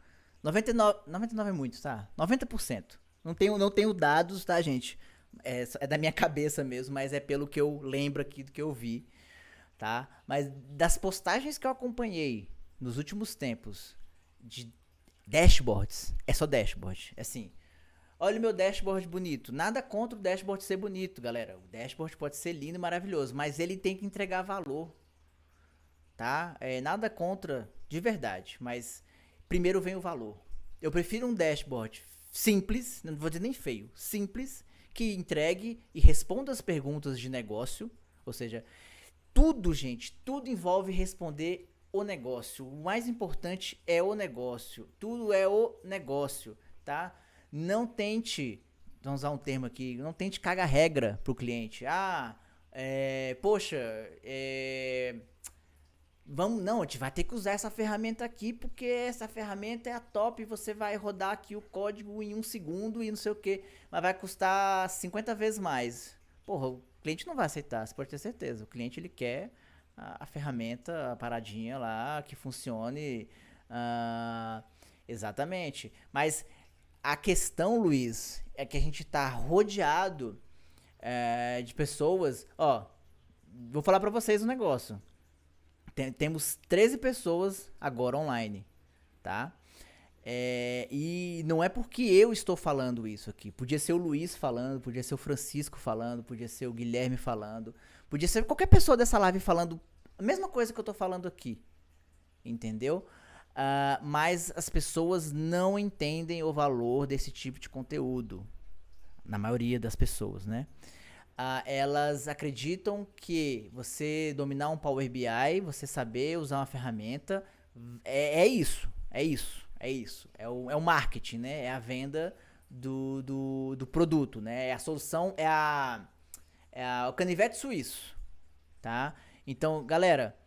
99 é muito, tá? 90%. Não tenho dados, tá, gente? É da minha cabeça mesmo, mas é pelo que eu lembro aqui do que eu vi, tá? Mas das postagens que eu acompanhei nos últimos tempos de dashboards, é só dashboard, é assim, olha o meu dashboard bonito. Nada contra o dashboard ser bonito, galera. O dashboard pode ser lindo e maravilhoso, mas ele tem que entregar valor, tá? Nada contra, de verdade, mas primeiro vem o valor. Eu prefiro um dashboard simples, não vou dizer nem feio, simples, que entregue e responda as perguntas de negócio, ou seja, tudo, gente, tudo envolve responder o negócio. O mais importante é o negócio. Tudo é o negócio, tá? Não tente, vamos usar um termo aqui, não tente cagar regra pro cliente. Poxa, não, a gente vai ter que usar essa ferramenta aqui porque essa ferramenta é a top e você vai rodar aqui o código em 1 segundo e não sei o que, mas vai custar 50 vezes mais. Porra, o cliente não vai aceitar, você pode ter certeza. O cliente, ele quer a ferramenta, a paradinha lá, que funcione exatamente. Mas a questão, Luiz, é que a gente tá rodeado de pessoas. Ó, vou falar pra vocês um negócio. Temos 13 pessoas agora online, tá? E não é porque eu estou falando isso aqui. Podia ser o Luiz falando, podia ser o Francisco falando, podia ser o Guilherme falando, podia ser qualquer pessoa dessa live falando a mesma coisa que eu tô falando aqui, entendeu? Mas as pessoas não entendem o valor desse tipo de conteúdo, na maioria das pessoas, né? Elas acreditam que você dominar um Power BI, você saber usar uma ferramenta, é isso. É o marketing, né? É a venda do produto, né? É a solução, o canivete suíço, tá? Então, galera,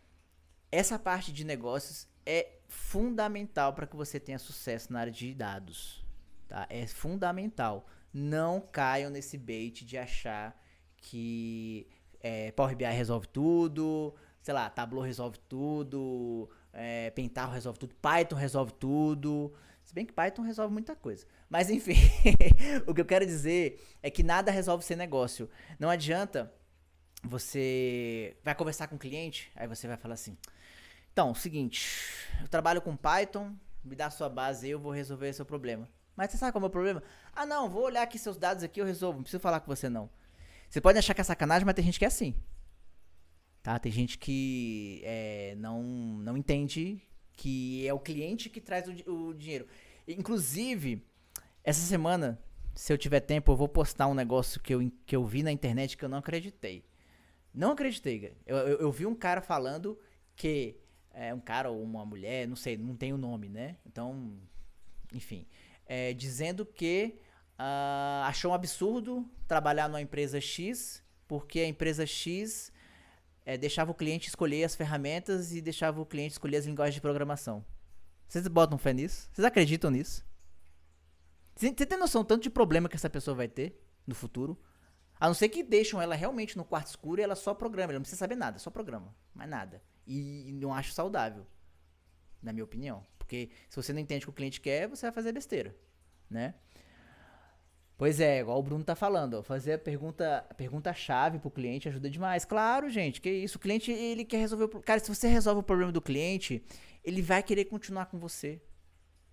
essa parte de negócios é fundamental para que você tenha sucesso na área de dados, tá? É fundamental. Não caiam nesse bait de achar que Power BI resolve tudo, sei lá, Tableau resolve tudo, Pentaho resolve tudo, Python resolve tudo. Se bem que Python resolve muita coisa. Mas enfim, o que eu quero dizer é que nada resolve ser negócio. Não adianta você vai conversar com o cliente, aí você vai falar assim: então, seguinte, eu trabalho com Python, me dá a sua base aí, eu vou resolver seu problema. Mas você sabe qual é o meu problema? Não, vou olhar aqui seus dados aqui, eu resolvo, não preciso falar com você não. Você pode achar que é sacanagem, mas tem gente que é assim. Tá? Tem gente que não entende que é o cliente que traz o dinheiro. Inclusive, essa semana, se eu tiver tempo, eu vou postar um negócio que eu vi na internet que eu não acreditei. Não acreditei. Eu vi um cara falando que um cara ou uma mulher, não sei, não tem o nome, né? Então, enfim, dizendo que achou um absurdo trabalhar numa empresa X, porque a empresa X deixava o cliente escolher as ferramentas e deixava o cliente escolher as linguagens de programação. Vocês botam fé nisso? Vocês acreditam nisso? Você tem noção tanto de problema que essa pessoa vai ter no futuro? A não ser que deixam ela realmente no quarto escuro e ela só programa. Ela não precisa saber nada, só programa. Mais nada. E não acho saudável, na minha opinião. Porque se você não entende o que o cliente quer, você vai fazer besteira, né? Pois é, igual o Bruno tá falando, ó, fazer a pergunta-chave pro cliente ajuda demais. Claro, gente, que isso. O cliente, ele quer resolver o problema. Cara, se você resolve o problema do cliente, ele vai querer continuar com você.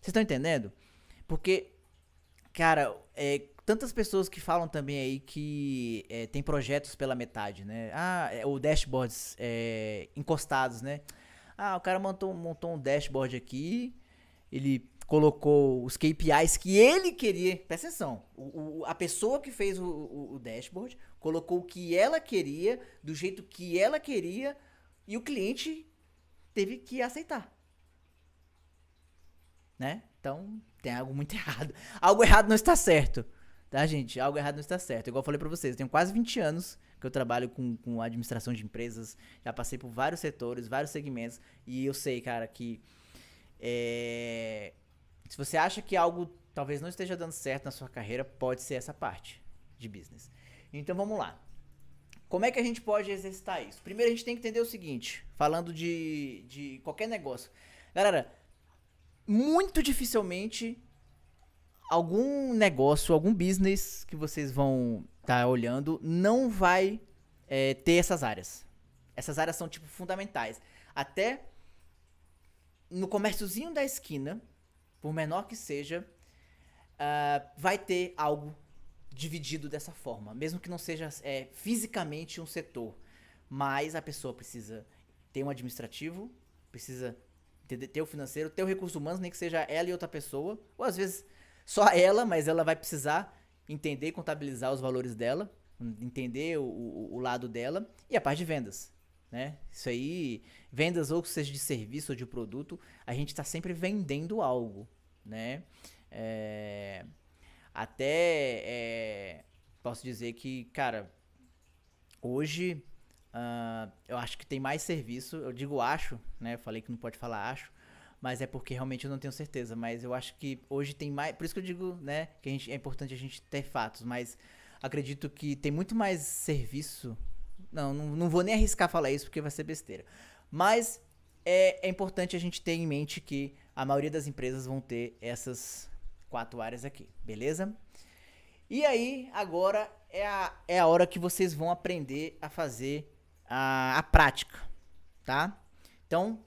Vocês estão entendendo? Porque, cara, tantas pessoas que falam também aí que tem projetos pela metade, né? Ou dashboards encostados, né? O cara montou um dashboard aqui, ele colocou os KPIs que ele queria. Presta atenção, a pessoa que fez o dashboard colocou o que ela queria, do jeito que ela queria, e o cliente teve que aceitar, né? Então, tem algo muito errado. Algo errado não está certo, tá, gente? Algo errado não está certo. Igual eu falei pra vocês, eu tenho quase 20 anos que eu trabalho com administração de empresas, já passei por vários setores, vários segmentos, e eu sei, cara, que se você acha que algo talvez não esteja dando certo na sua carreira, pode ser essa parte de business. Então, vamos lá. Como é que a gente pode exercitar isso? Primeiro, a gente tem que entender o seguinte, falando de qualquer negócio. Galera, muito dificilmente algum negócio, algum business que vocês vão estar olhando não vai ter essas áreas. Essas áreas são, tipo, fundamentais. Até no comérciozinho da esquina, por menor que seja, vai ter algo dividido dessa forma. Mesmo que não seja fisicamente um setor. Mas a pessoa precisa ter um administrativo, precisa ter o financeiro, ter o recurso humano, nem que seja ela e outra pessoa. Ou às vezes só ela, mas ela vai precisar entender e contabilizar os valores dela, entender o lado dela. E a parte de vendas, né? Isso aí, vendas ou seja de serviço ou de produto, a gente está sempre vendendo algo, né? Posso dizer que, cara, hoje eu acho que tem mais serviço. Eu digo acho, né? Eu falei que não pode falar acho, mas é porque realmente eu não tenho certeza. Mas eu acho que hoje tem mais. Por isso que eu digo, né? Que é importante a gente ter fatos. Mas acredito que tem muito mais serviço. Não vou nem arriscar falar isso porque vai ser besteira. Mas é importante a gente ter em mente que a maioria das empresas vão ter essas 4 áreas aqui, beleza? E aí, agora é a hora que vocês vão aprender a fazer a prática, tá? Então,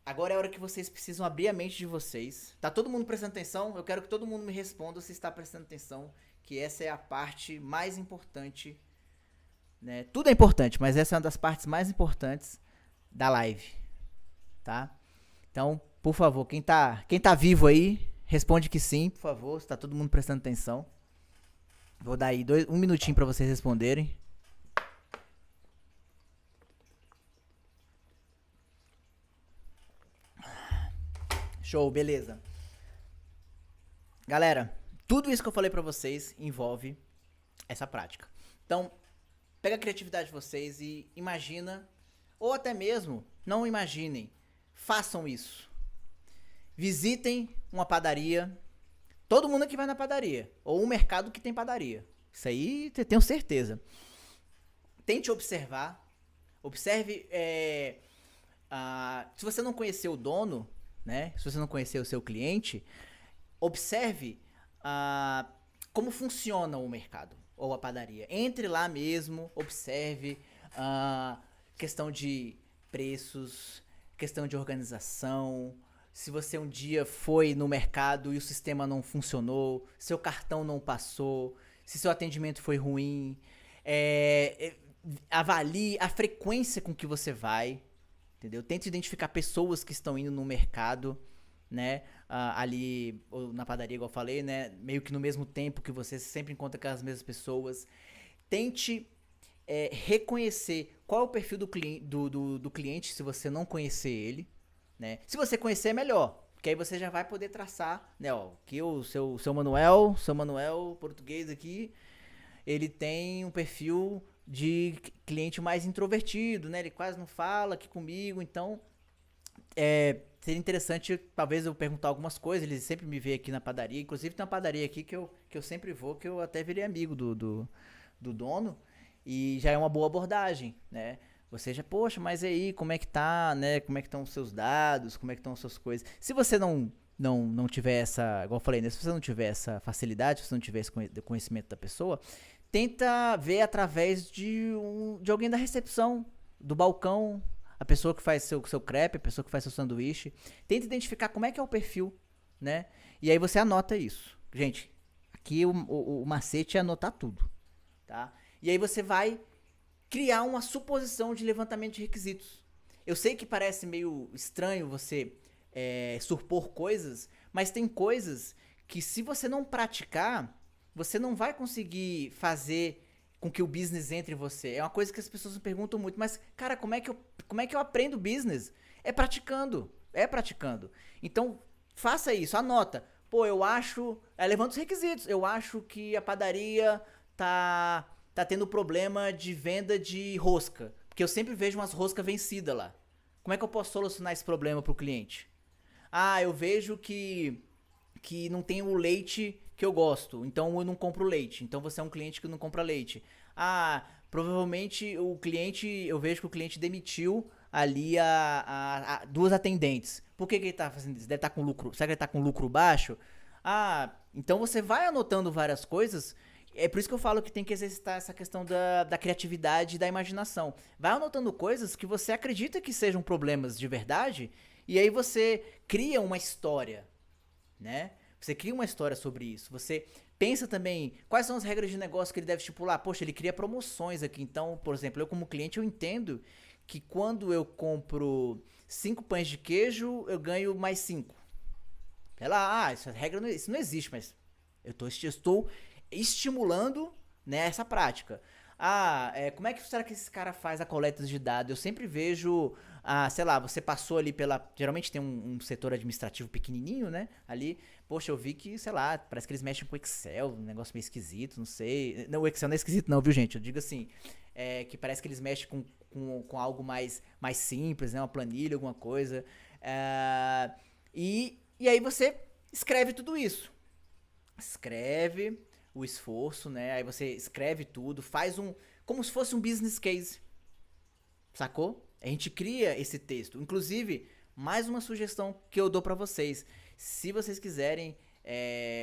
agora é a hora que vocês precisam abrir a mente de vocês. Tá todo mundo prestando atenção? Eu quero que todo mundo me responda se está prestando atenção, que essa é a parte mais importante, né? Tudo é importante, mas essa é uma das partes mais importantes da live, tá? Então, por favor, quem tá vivo aí, responde que sim, por favor, se tá todo mundo prestando atenção. Vou dar aí 1 minutinho pra vocês responderem. Show, beleza. Galera, tudo isso que eu falei pra vocês envolve essa prática. Então, pega a criatividade de vocês e imagina, ou até mesmo, não imaginem, façam isso. Visitem uma padaria. Todo mundo aqui vai na padaria. Ou um mercado que tem padaria. Isso aí eu tenho certeza. Tente observar. Observe. Se você não conhecer o dono, né? Se você não conhecer o seu cliente, observe como funciona o mercado ou a padaria. Entre lá mesmo, observe questão de preços, questão de organização. Se você um dia foi no mercado e o sistema não funcionou, seu cartão não passou, se seu atendimento foi ruim, avalie a frequência com que você vai, entendeu? Tente identificar pessoas que estão indo no mercado, né? Ali ou na padaria, igual eu falei, né? Meio que no mesmo tempo que você sempre encontra aquelas mesmas pessoas. Tente reconhecer qual é o perfil do cliente se você não conhecer ele, né? Se você conhecer é melhor, porque aí você já vai poder traçar, né? Ó, que o seu Manuel português aqui, ele tem um perfil de cliente mais introvertido, né? Ele quase não fala aqui comigo, então seria interessante talvez eu perguntar algumas coisas. Ele sempre me vê aqui na padaria, inclusive tem uma padaria aqui que eu sempre vou, que eu até virei amigo do dono, e já é uma boa abordagem, né? Você já, poxa, mas aí, como é que tá, né? Como é que estão os seus dados, como é que estão as suas coisas? Se você não tiver essa, igual eu falei, né? Se você não tiver essa facilidade, se você não tiver esse conhecimento da pessoa, tenta ver através de alguém da recepção, do balcão, a pessoa que faz seu crepe, a pessoa que faz seu sanduíche. Tenta identificar como é que é o perfil, né? E aí você anota isso. Gente, aqui o macete é anotar tudo, tá? E aí você vai criar uma suposição de levantamento de requisitos. Eu sei que parece meio estranho você surpor coisas, mas tem coisas que se você não praticar, você não vai conseguir fazer com que o business entre em você. É uma coisa que as pessoas me perguntam muito, mas cara, como é que eu aprendo business? É praticando, é praticando. Então, faça isso, anota. Pô, eu acho, levanta os requisitos. Eu acho que a padaria tá tendo problema de venda de rosca, porque eu sempre vejo umas roscas vencidas lá. Como é que eu posso solucionar esse problema pro cliente? Ah, eu vejo que não tem o leite que eu gosto, então eu não compro leite. Então você é um cliente que não compra leite. Ah, provavelmente eu vejo que o cliente demitiu ali a duas atendentes. Por que ele tá fazendo isso? Deve estar com lucro. Será que ele tá com lucro baixo? Ah, então você vai anotando várias coisas. É por isso que eu falo que tem que exercitar essa questão da criatividade e da imaginação. Vai anotando coisas que você acredita que sejam problemas de verdade, e aí você cria uma história, né? Você cria uma história sobre isso. Você pensa também quais são as regras de negócio que ele deve estipular. Poxa, ele cria promoções aqui. Então, por exemplo, eu como cliente eu entendo que quando eu compro 5 pães de queijo, eu ganho mais 5. Sei lá, essa regra não, isso não existe, mas eu estou estimulando, né, essa prática. Como é que será que esse cara faz a coleta de dados? Eu sempre vejo, sei lá, você passou ali pela. Geralmente tem um setor administrativo pequenininho, né? Ali, poxa, eu vi que, sei lá, parece que eles mexem com Excel, um negócio meio esquisito, não sei. Não, o Excel não é esquisito, não, viu, gente? Eu digo assim, que parece que eles mexem com algo mais simples, né? Uma planilha, alguma coisa. E aí você escreve tudo isso. Escreve o esforço, né? Aí você escreve tudo, faz como se fosse um business case, sacou? A gente cria esse texto. Inclusive, mais uma sugestão que eu dou pra vocês. Se vocês quiserem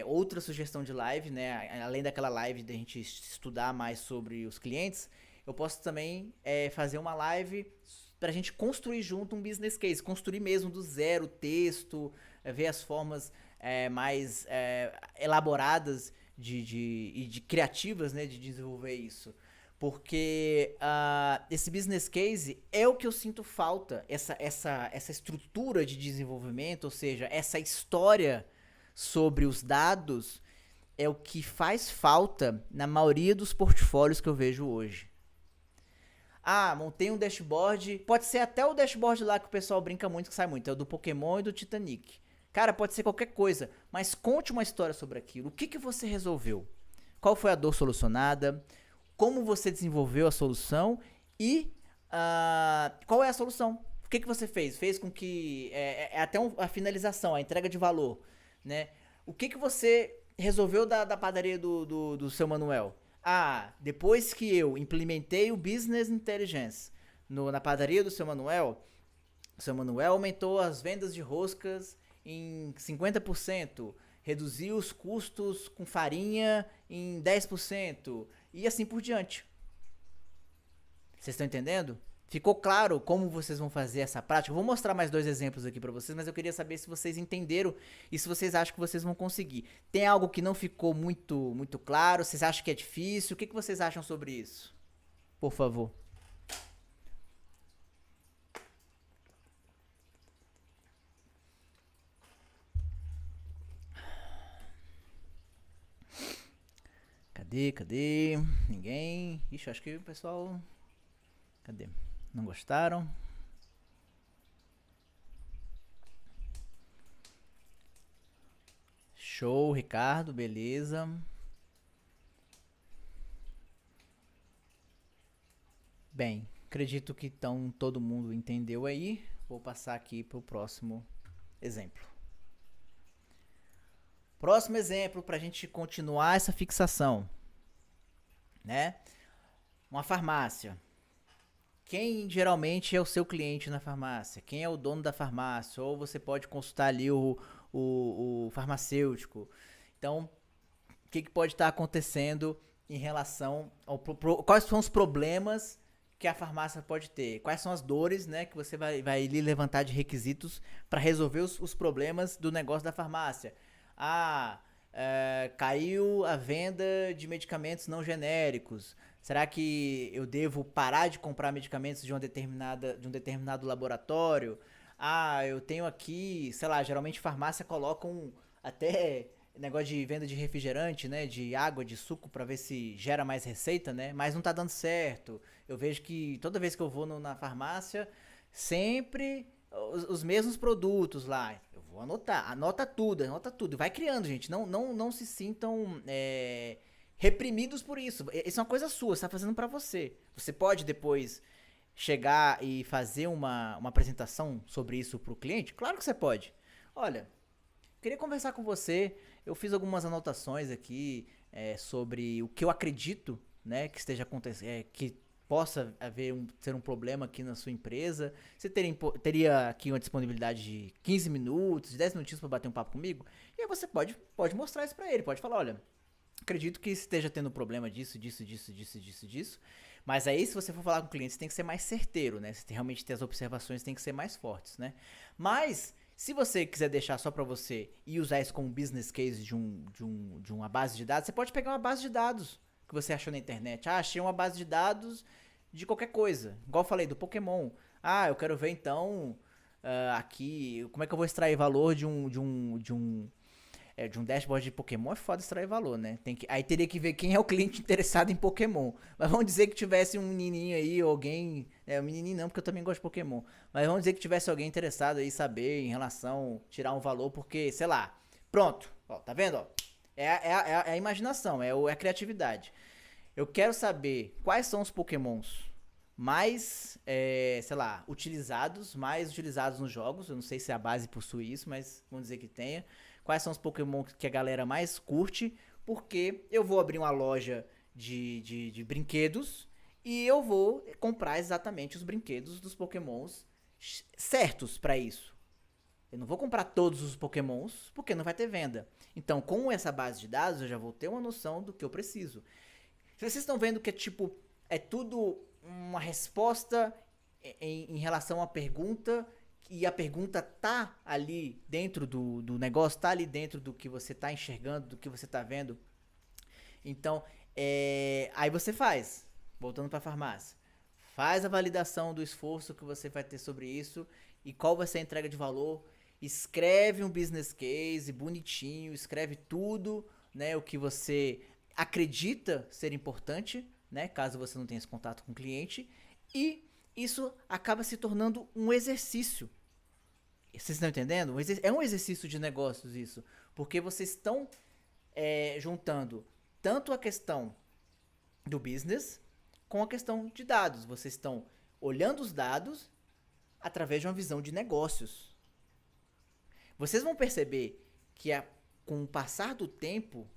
outra sugestão de live, né? Além daquela live da gente estudar mais sobre os clientes, eu posso também fazer uma live pra gente construir junto um business case, construir mesmo do zero o texto, ver as formas mais elaboradas de criativas, né, de desenvolver isso. Porque esse business case é o que eu sinto falta, essa estrutura de desenvolvimento, ou seja, essa história sobre os dados é o que faz falta na maioria dos portfólios que eu vejo hoje. Montei um dashboard. Pode ser até o dashboard lá que o pessoal brinca muito, que sai muito. É o do Pokémon e do Titanic. Cara, pode ser qualquer coisa. Mas conte uma história sobre aquilo. O que você resolveu? Qual foi a dor solucionada? Como você desenvolveu a solução? E qual é a solução? O que você fez? Fez com que... até a finalização, a entrega de valor, né? O que você resolveu da padaria do seu Manuel? Depois que eu implementei o Business Intelligence na padaria do seu Manuel, o seu Manuel aumentou as vendas de roscas em 50%, reduziu os custos com farinha em 10% e assim por diante. Vocês estão entendendo? Ficou claro como vocês vão fazer essa prática? Eu vou mostrar mais 2 exemplos aqui pra vocês, mas eu queria saber se vocês entenderam e se vocês acham que vocês vão conseguir. Tem algo que não ficou muito claro? Vocês acham que é difícil? O que vocês acham sobre isso? Por favor. Cadê? Cadê? Ninguém. Ixi, acho que o pessoal... Cadê? Não gostaram? Show, Ricardo, beleza. Bem, acredito que então todo mundo entendeu aí. Vou passar aqui para o próximo exemplo. Próximo exemplo para a gente continuar essa fixação, né? Uma farmácia. Quem geralmente é o seu cliente na farmácia? Quem é o dono da farmácia? Ou você pode consultar ali o farmacêutico. Então, o que pode estar acontecendo em relação ao... Quais são os problemas que a farmácia pode ter? Quais são as dores, né, que você vai lhe levantar de requisitos para resolver os problemas do negócio da farmácia? Caiu a venda de medicamentos não genéricos. Será que eu devo parar de comprar medicamentos de um determinado laboratório? Eu tenho aqui, sei lá, geralmente farmácia colocam até negócio de venda de refrigerante, né, de água, de suco, pra ver se gera mais receita, né, mas não tá dando certo. Eu vejo que toda vez que eu vou na farmácia, sempre os mesmos produtos lá. Eu vou anotar, anota tudo. Vai criando, gente, não se sintam reprimidos por isso. Isso é uma coisa sua, você tá fazendo pra você. Você pode depois chegar e fazer uma apresentação sobre isso pro cliente? Claro que você pode. Olha, queria conversar com você. Eu fiz algumas anotações aqui sobre o que eu acredito, né, que esteja acontecendo, que possa ser um problema aqui na sua empresa. Você teria aqui uma disponibilidade de 15 minutos, 10 minutinhos para bater um papo comigo? E aí você pode mostrar isso para ele, pode falar, olha, acredito que esteja tendo problema disso. Mas aí, se você for falar com o cliente, você tem que ser mais certeiro, né? Você realmente ter as observações, tem que ser mais fortes, né? Mas se você quiser deixar só pra você e usar isso como business case de uma base de dados, você pode pegar uma base de dados que você achou na internet. Achei uma base de dados de qualquer coisa. Igual eu falei, do Pokémon. Eu quero ver então aqui como é que eu vou extrair valor de um dashboard de Pokémon. É foda extrair valor, né? Aí teria que ver quem é o cliente interessado em Pokémon. Mas vamos dizer que tivesse um menininho aí, alguém... um menininho não, porque eu também gosto de Pokémon. Mas vamos dizer que tivesse alguém interessado aí saber em relação... Tirar um valor, porque, sei lá... Pronto. Ó, tá vendo? Ó? É a imaginação, é a criatividade. Eu quero saber quais são os Pokémons mais, mais utilizados nos jogos. Eu não sei se a base possui isso, mas vamos dizer que tenha. Quais são os Pokémon que a galera mais curte, porque eu vou abrir uma loja de brinquedos e eu vou comprar exatamente os brinquedos dos Pokémons certos para isso. Eu não vou comprar todos os Pokémons, porque não vai ter venda. Então, com essa base de dados, eu já vou ter uma noção do que eu preciso. Vocês estão vendo que é tudo uma resposta em relação à pergunta, e a pergunta tá ali dentro do negócio, tá ali dentro do que você tá enxergando, do que você tá vendo. Então, aí você voltando para a farmácia, faz a validação do esforço que você vai ter sobre isso e qual vai ser a entrega de valor. Escreve um business case bonitinho, escreve tudo, né, o que você acredita ser importante, né, caso você não tenha esse contato com o cliente, e isso acaba se tornando um exercício. Vocês estão entendendo? É um exercício de negócios isso, porque vocês estão juntando tanto a questão do business com a questão de dados. Vocês estão olhando os dados através de uma visão de negócios. Vocês vão perceber que com o passar do tempo,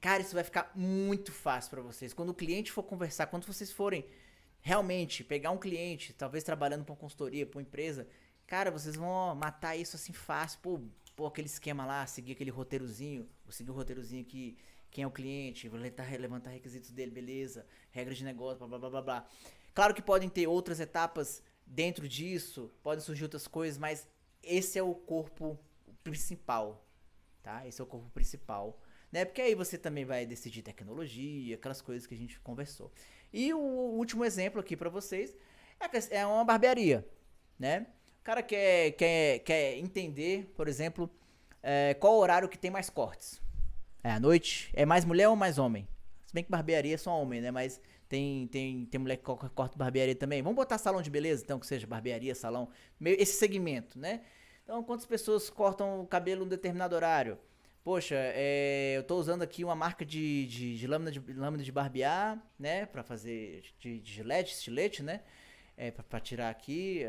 cara, isso vai ficar muito fácil para vocês. Quando o cliente for conversar, quando vocês forem realmente pegar um cliente, talvez trabalhando para uma consultoria, para uma empresa, cara, vocês vão matar isso assim fácil. Pô, aquele esquema lá, seguir aquele roteirozinho, vou seguir o roteirozinho aqui, quem é o cliente, vou levantar requisitos dele, beleza, regras de negócio, blá, blá, blá, blá, blá. Claro que podem ter outras etapas dentro disso, podem surgir outras coisas, mas esse é o corpo principal, tá? Esse é o corpo principal, né? Porque aí você também vai decidir tecnologia, aquelas coisas que a gente conversou. E o último exemplo aqui pra vocês é uma barbearia, né? O cara quer entender, por exemplo, qual horário que tem mais cortes. É à noite? É mais mulher ou mais homem? Se bem que barbearia é só homem, né? Mas tem mulher que corta barbearia também. Vamos botar salão de beleza, então, que seja barbearia, salão, meio esse segmento, né? Então, quantas pessoas cortam o cabelo em um determinado horário? Poxa, eu tô usando aqui uma marca de lâmina de barbear, né? Pra fazer de gilete, estilete, né? Pra tirar aqui.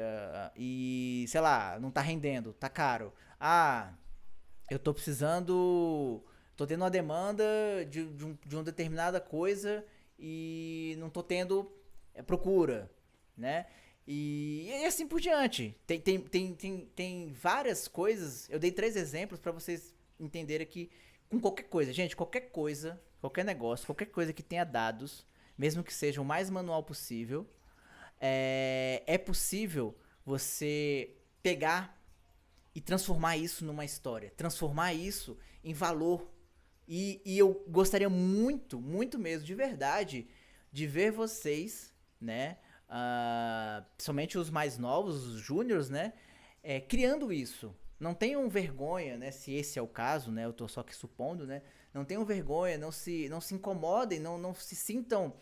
E, sei lá, não tá rendendo, tá caro. Ah, eu tô precisando. Tô tendo uma demanda de uma determinada coisa e não tô tendo procura, né? E assim por diante. Tem várias coisas. Eu dei 3 exemplos para vocês entenderem que com qualquer coisa, gente, qualquer coisa, qualquer negócio, qualquer coisa que tenha dados, mesmo que seja o mais manual possível, é possível você pegar e transformar isso numa história, transformar isso em valor. E eu gostaria muito, muito mesmo, de verdade, de ver vocês, né? Somente os mais novos, os júniors, né? Criando isso. Não tenham vergonha, né? Se esse é o caso, né? Eu tô só aqui supondo, né? Não tenham vergonha, não se incomodem, não se sintam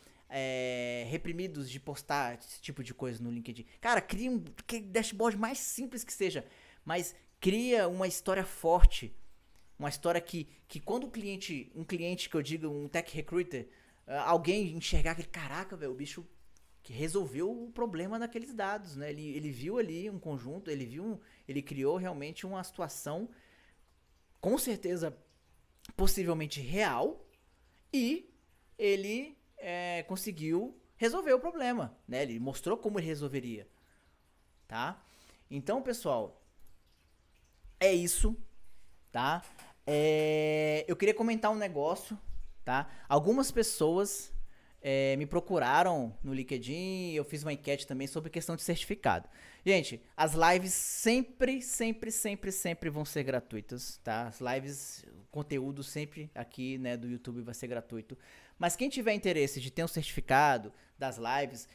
reprimidos de postar esse tipo de coisa no LinkedIn. Cara, cria um dashboard mais simples que seja, mas cria uma história forte. Uma história que quando um cliente que eu digo, um tech recruiter, alguém enxergar aquele, caraca, velho, o bicho que resolveu o problema daqueles dados, né? Ele viu ali um conjunto, ele criou realmente uma situação, com certeza, possivelmente real, e ele conseguiu resolver o problema, né? Ele mostrou como ele resolveria, tá? Então, pessoal, é isso, tá? Eu queria comentar um negócio, tá? Algumas pessoas me procuraram no LinkedIn, eu fiz uma enquete também sobre questão de certificado. Gente, as lives sempre, sempre, sempre, sempre vão ser gratuitas, tá? As lives, o conteúdo sempre aqui, né, do YouTube vai ser gratuito. Mas quem tiver interesse de ter um certificado das lives,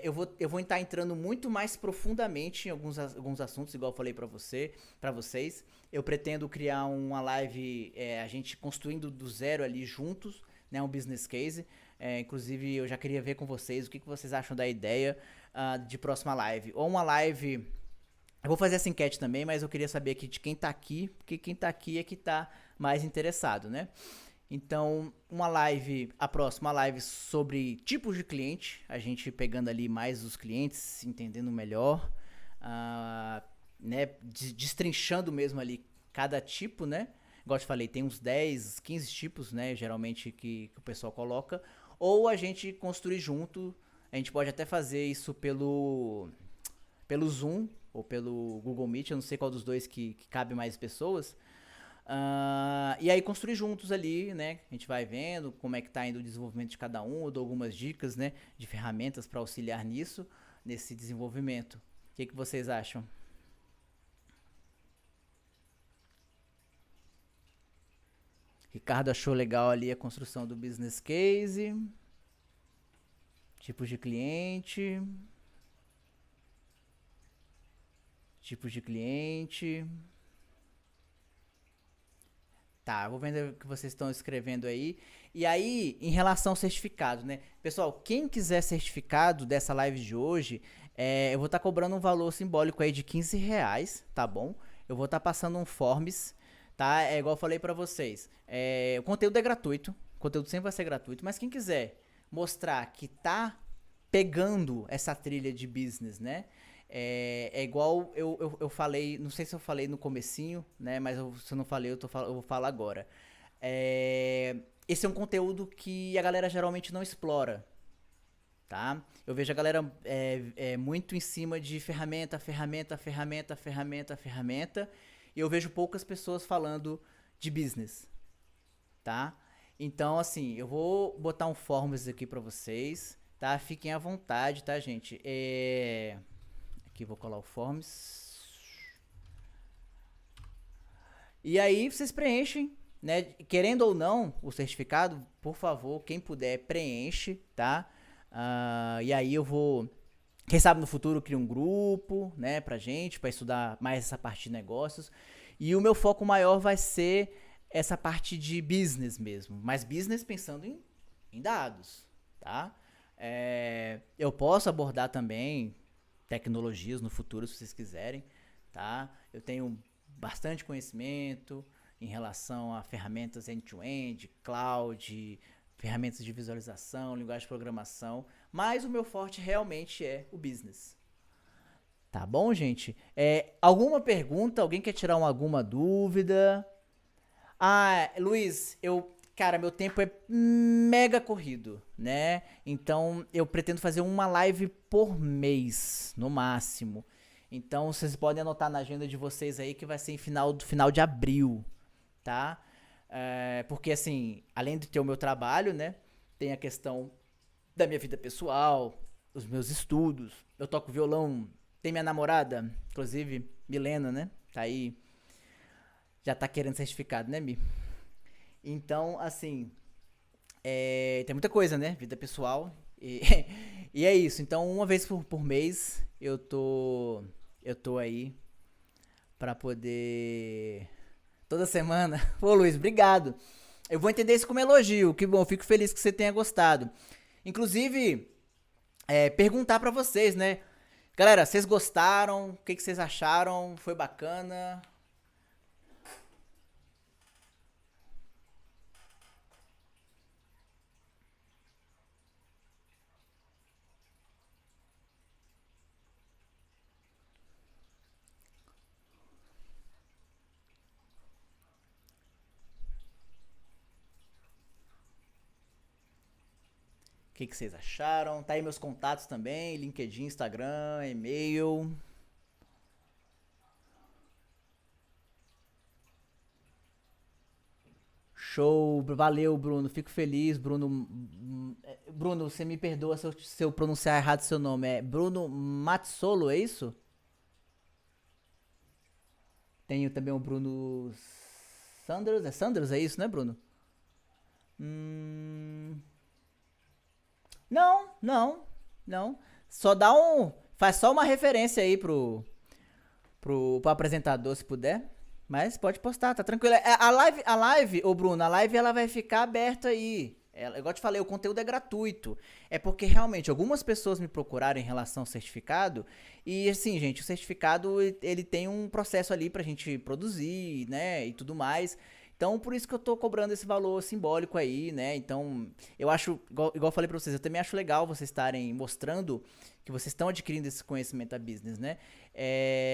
eu vou estar entrando muito mais profundamente em alguns assuntos, igual eu falei para vocês. Eu pretendo criar uma live, a gente construindo do zero ali juntos, né, um business case. Inclusive, eu já queria ver com vocês o que vocês acham da ideia de próxima live. Ou uma live. Eu vou fazer essa enquete também, mas eu queria saber aqui de quem tá aqui, porque quem tá aqui é que tá mais interessado, né? Então, a próxima live sobre tipos de cliente, a gente pegando ali mais os clientes, entendendo melhor, né, destrinchando mesmo ali cada tipo, né? Igual eu te falei, tem uns 10, 15 tipos, né, geralmente que o pessoal coloca, ou a gente construir junto, a gente pode até fazer isso pelo Zoom ou pelo Google Meet, eu não sei qual dos dois que cabe mais pessoas. E aí construir juntos ali, né? A gente vai vendo como é que tá indo o desenvolvimento de cada um, eu dou algumas dicas, né, de ferramentas para auxiliar nesse desenvolvimento. O que vocês acham? Ricardo achou legal ali a construção do business case, tipos de cliente, Tá, eu vou vendo o que vocês estão escrevendo aí. E aí, em relação ao certificado, né? Pessoal, quem quiser certificado dessa live de hoje, eu vou estar cobrando um valor simbólico aí de R$ 15, tá bom? Eu vou estar passando um forms, tá? É igual eu falei pra vocês. O conteúdo é gratuito, o conteúdo sempre vai ser gratuito, mas quem quiser mostrar que tá pegando essa trilha de business, né? Igual eu falei, não sei se eu falei no comecinho, né? Mas se eu não falei, eu vou falar agora. Esse é um conteúdo que a galera geralmente não explora, tá? Eu vejo a galera muito em cima de ferramenta, e eu vejo poucas pessoas falando de business, tá? Então, assim, eu vou botar um forms aqui pra vocês, tá? Fiquem à vontade, tá, gente? Aqui vou colar o forms. E aí vocês preenchem, né? Querendo ou não, o certificado, por favor, quem puder, preenche, tá? E aí eu vou, quem sabe no futuro, criar um grupo, né, pra gente, pra estudar mais essa parte de negócios. E o meu foco maior vai ser essa parte de business mesmo. Mas business pensando em em dados, tá? Eu posso abordar também tecnologias no futuro, se vocês quiserem, tá? Eu tenho bastante conhecimento em relação a ferramentas end-to-end, cloud, ferramentas de visualização, linguagem de programação, mas o meu forte realmente é o business. Tá bom, gente? Alguma pergunta? Alguém quer tirar alguma dúvida? Ah, Luiz, cara, meu tempo é mega corrido, né? Então eu pretendo fazer uma live por mês, no máximo. Então vocês podem anotar na agenda de vocês aí que vai ser em final de abril, tá? Porque assim, além de ter o meu trabalho, né? Tem a questão da minha vida pessoal, os meus estudos. Eu toco violão, tem minha namorada, inclusive, Milena, né? Tá aí, já tá querendo certificado, né, Mi? Então, assim, tem muita coisa, né? Vida pessoal. E, e é isso. Então, uma vez por mês, eu tô aí pra poder. Toda semana. Pô, Luiz, obrigado. Eu vou entender isso como elogio. Que bom, fico feliz que você tenha gostado. Inclusive, perguntar pra vocês, né? Galera, vocês gostaram? O que vocês acharam? Foi bacana? O que vocês acharam? Tá aí meus contatos também, LinkedIn, Instagram, e-mail. Show, valeu, Bruno. Fico feliz, Bruno. Bruno, você me perdoa se eu pronunciar errado seu nome. É Bruno Matsolo, é isso? Tenho também o Bruno Sanders. É Sanders, é isso, né, Bruno? Hum... Não, não, não. Só dá um. Faz só uma referência aí pro apresentador, se puder. Mas pode postar, tá tranquilo. A live, ô Bruno, a live ela vai ficar aberta aí. Igual eu te falei, o conteúdo é gratuito. É porque realmente algumas pessoas me procuraram em relação ao certificado. E assim, gente, o certificado ele tem um processo ali pra gente produzir, né? E tudo mais. Então, por isso que eu tô cobrando esse valor simbólico aí, né? Então, eu acho, igual eu falei pra vocês, eu também acho legal vocês estarem mostrando que vocês estão adquirindo esse conhecimento da business, né?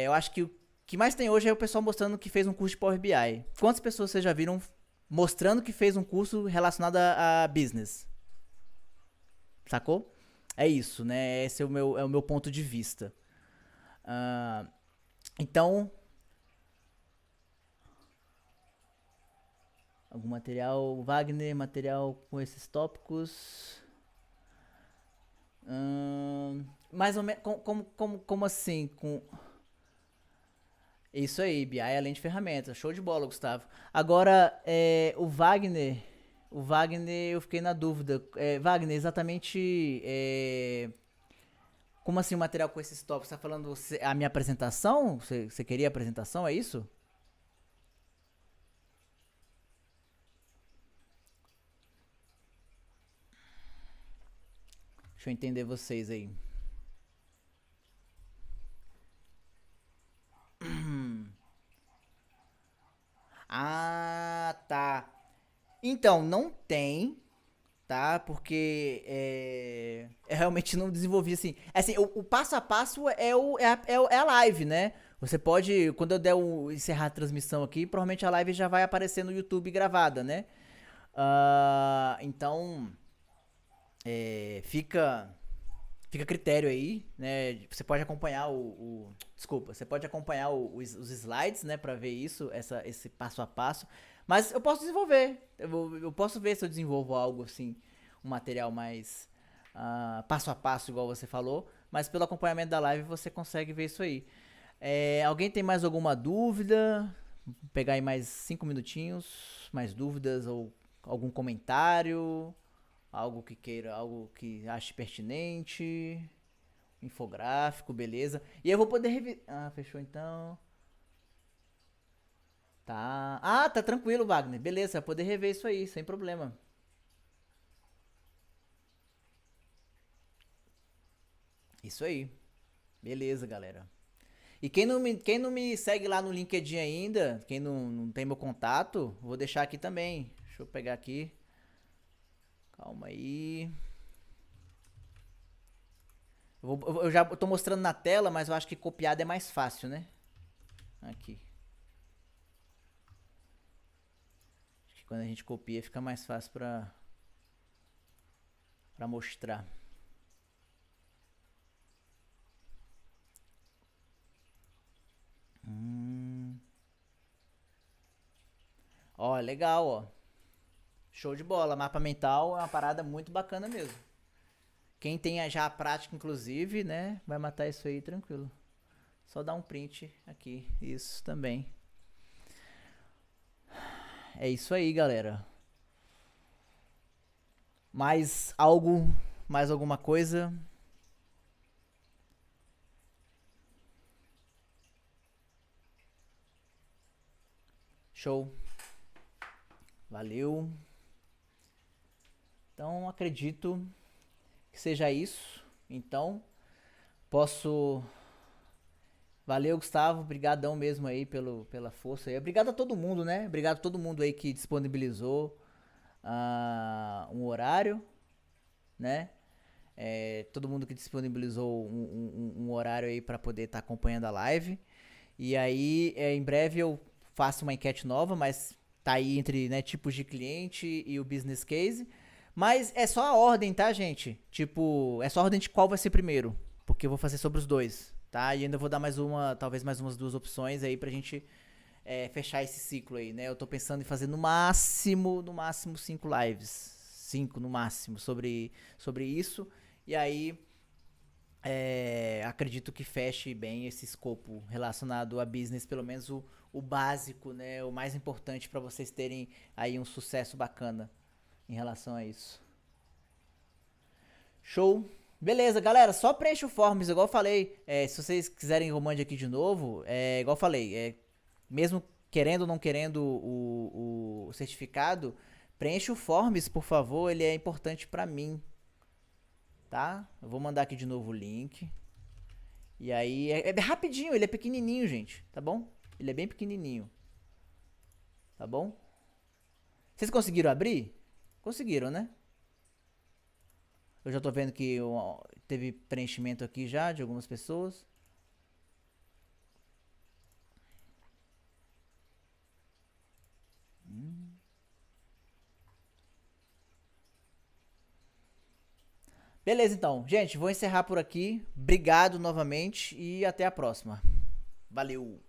Eu acho que o que mais tem hoje é o pessoal mostrando que fez um curso de Power BI. Quantas pessoas vocês já viram mostrando que fez um curso relacionado a business? Sacou? É isso, né? Esse é o meu ponto de vista. Ah, então, algum material, Wagner, material com esses tópicos. Mais ou menos. Como assim? Isso aí, BI além de ferramentas. Show de bola, Gustavo. Agora, o Wagner, eu fiquei na dúvida. Wagner, exatamente. Como assim o material com esses tópicos? Você tá falando a minha apresentação? Você queria a apresentação, é isso? Deixa eu entender vocês aí. Ah, tá. Então, não tem, tá? Porque eu realmente não desenvolvi assim. Assim, o passo a passo é a live, né? Você pode, quando eu encerrar a transmissão aqui, provavelmente a live já vai aparecer no YouTube gravada, né? Então, fica a critério aí, né? Você pode acompanhar desculpa, você pode acompanhar os slides, né, para ver esse passo a passo. Mas eu posso desenvolver, eu posso ver se eu desenvolvo algo assim, um material mais passo a passo, igual você falou. Mas pelo acompanhamento da live você consegue ver isso aí. Alguém tem mais alguma dúvida? Vou pegar aí mais 5 minutinhos, mais dúvidas ou algum comentário? Algo que queira, algo que ache pertinente. Infográfico, beleza. E eu vou poder revisar. Ah, fechou então. Tá. Ah, tá tranquilo, Wagner. Beleza, vai poder rever isso aí, sem problema. Isso aí. Beleza, galera. E quem não me segue lá no LinkedIn ainda, quem não tem meu contato, vou deixar aqui também. Deixa eu pegar aqui. Calma aí. Eu já tô mostrando na tela, mas eu acho que copiado é mais fácil, né? Aqui. Acho que quando a gente copia fica mais fácil pra mostrar. Ó, legal, ó. Show de bola. Mapa mental é uma parada muito bacana mesmo. Quem tem já a prática, inclusive, né, vai matar isso aí tranquilo. Só dar um print aqui. Isso também. É isso aí, galera. Mais algo, mais alguma coisa? Show. Valeu. Então, acredito que seja isso. Então, posso. Valeu, Gustavo. Obrigadão mesmo aí pela força aí. Obrigado a todo mundo, né? Obrigado a todo mundo aí que disponibilizou um horário, né? Todo mundo que disponibilizou um horário aí para poder estar acompanhando a live. E aí, em breve eu faço uma enquete nova, mas tá aí entre, né, tipos de cliente e o business case. Mas é só a ordem, tá, gente? Tipo, é só a ordem de qual vai ser primeiro. Porque eu vou fazer sobre os dois, tá? E ainda vou dar talvez mais umas duas opções aí pra gente fechar esse ciclo aí, né? Eu tô pensando em fazer no máximo 5 lives. 5 no máximo sobre isso. E aí, acredito que feche bem esse escopo relacionado a business, pelo menos o básico, né? O mais importante para vocês terem aí um sucesso bacana em relação a isso. Show? Beleza, galera, só preencha o forms, igual eu falei. Se vocês quiserem o Romand aqui de novo, igual eu falei, mesmo querendo ou não querendo o certificado, preencha o forms, por favor, ele é importante pra mim, tá? Eu vou mandar aqui de novo o link. E aí, é rapidinho, ele é pequenininho, gente, tá bom? Ele é bem pequenininho, tá bom? Vocês conseguiram abrir? Conseguiram, né? Eu já tô vendo que teve preenchimento aqui já de algumas pessoas. Beleza, então. Gente, vou encerrar por aqui. Obrigado novamente e até a próxima. Valeu!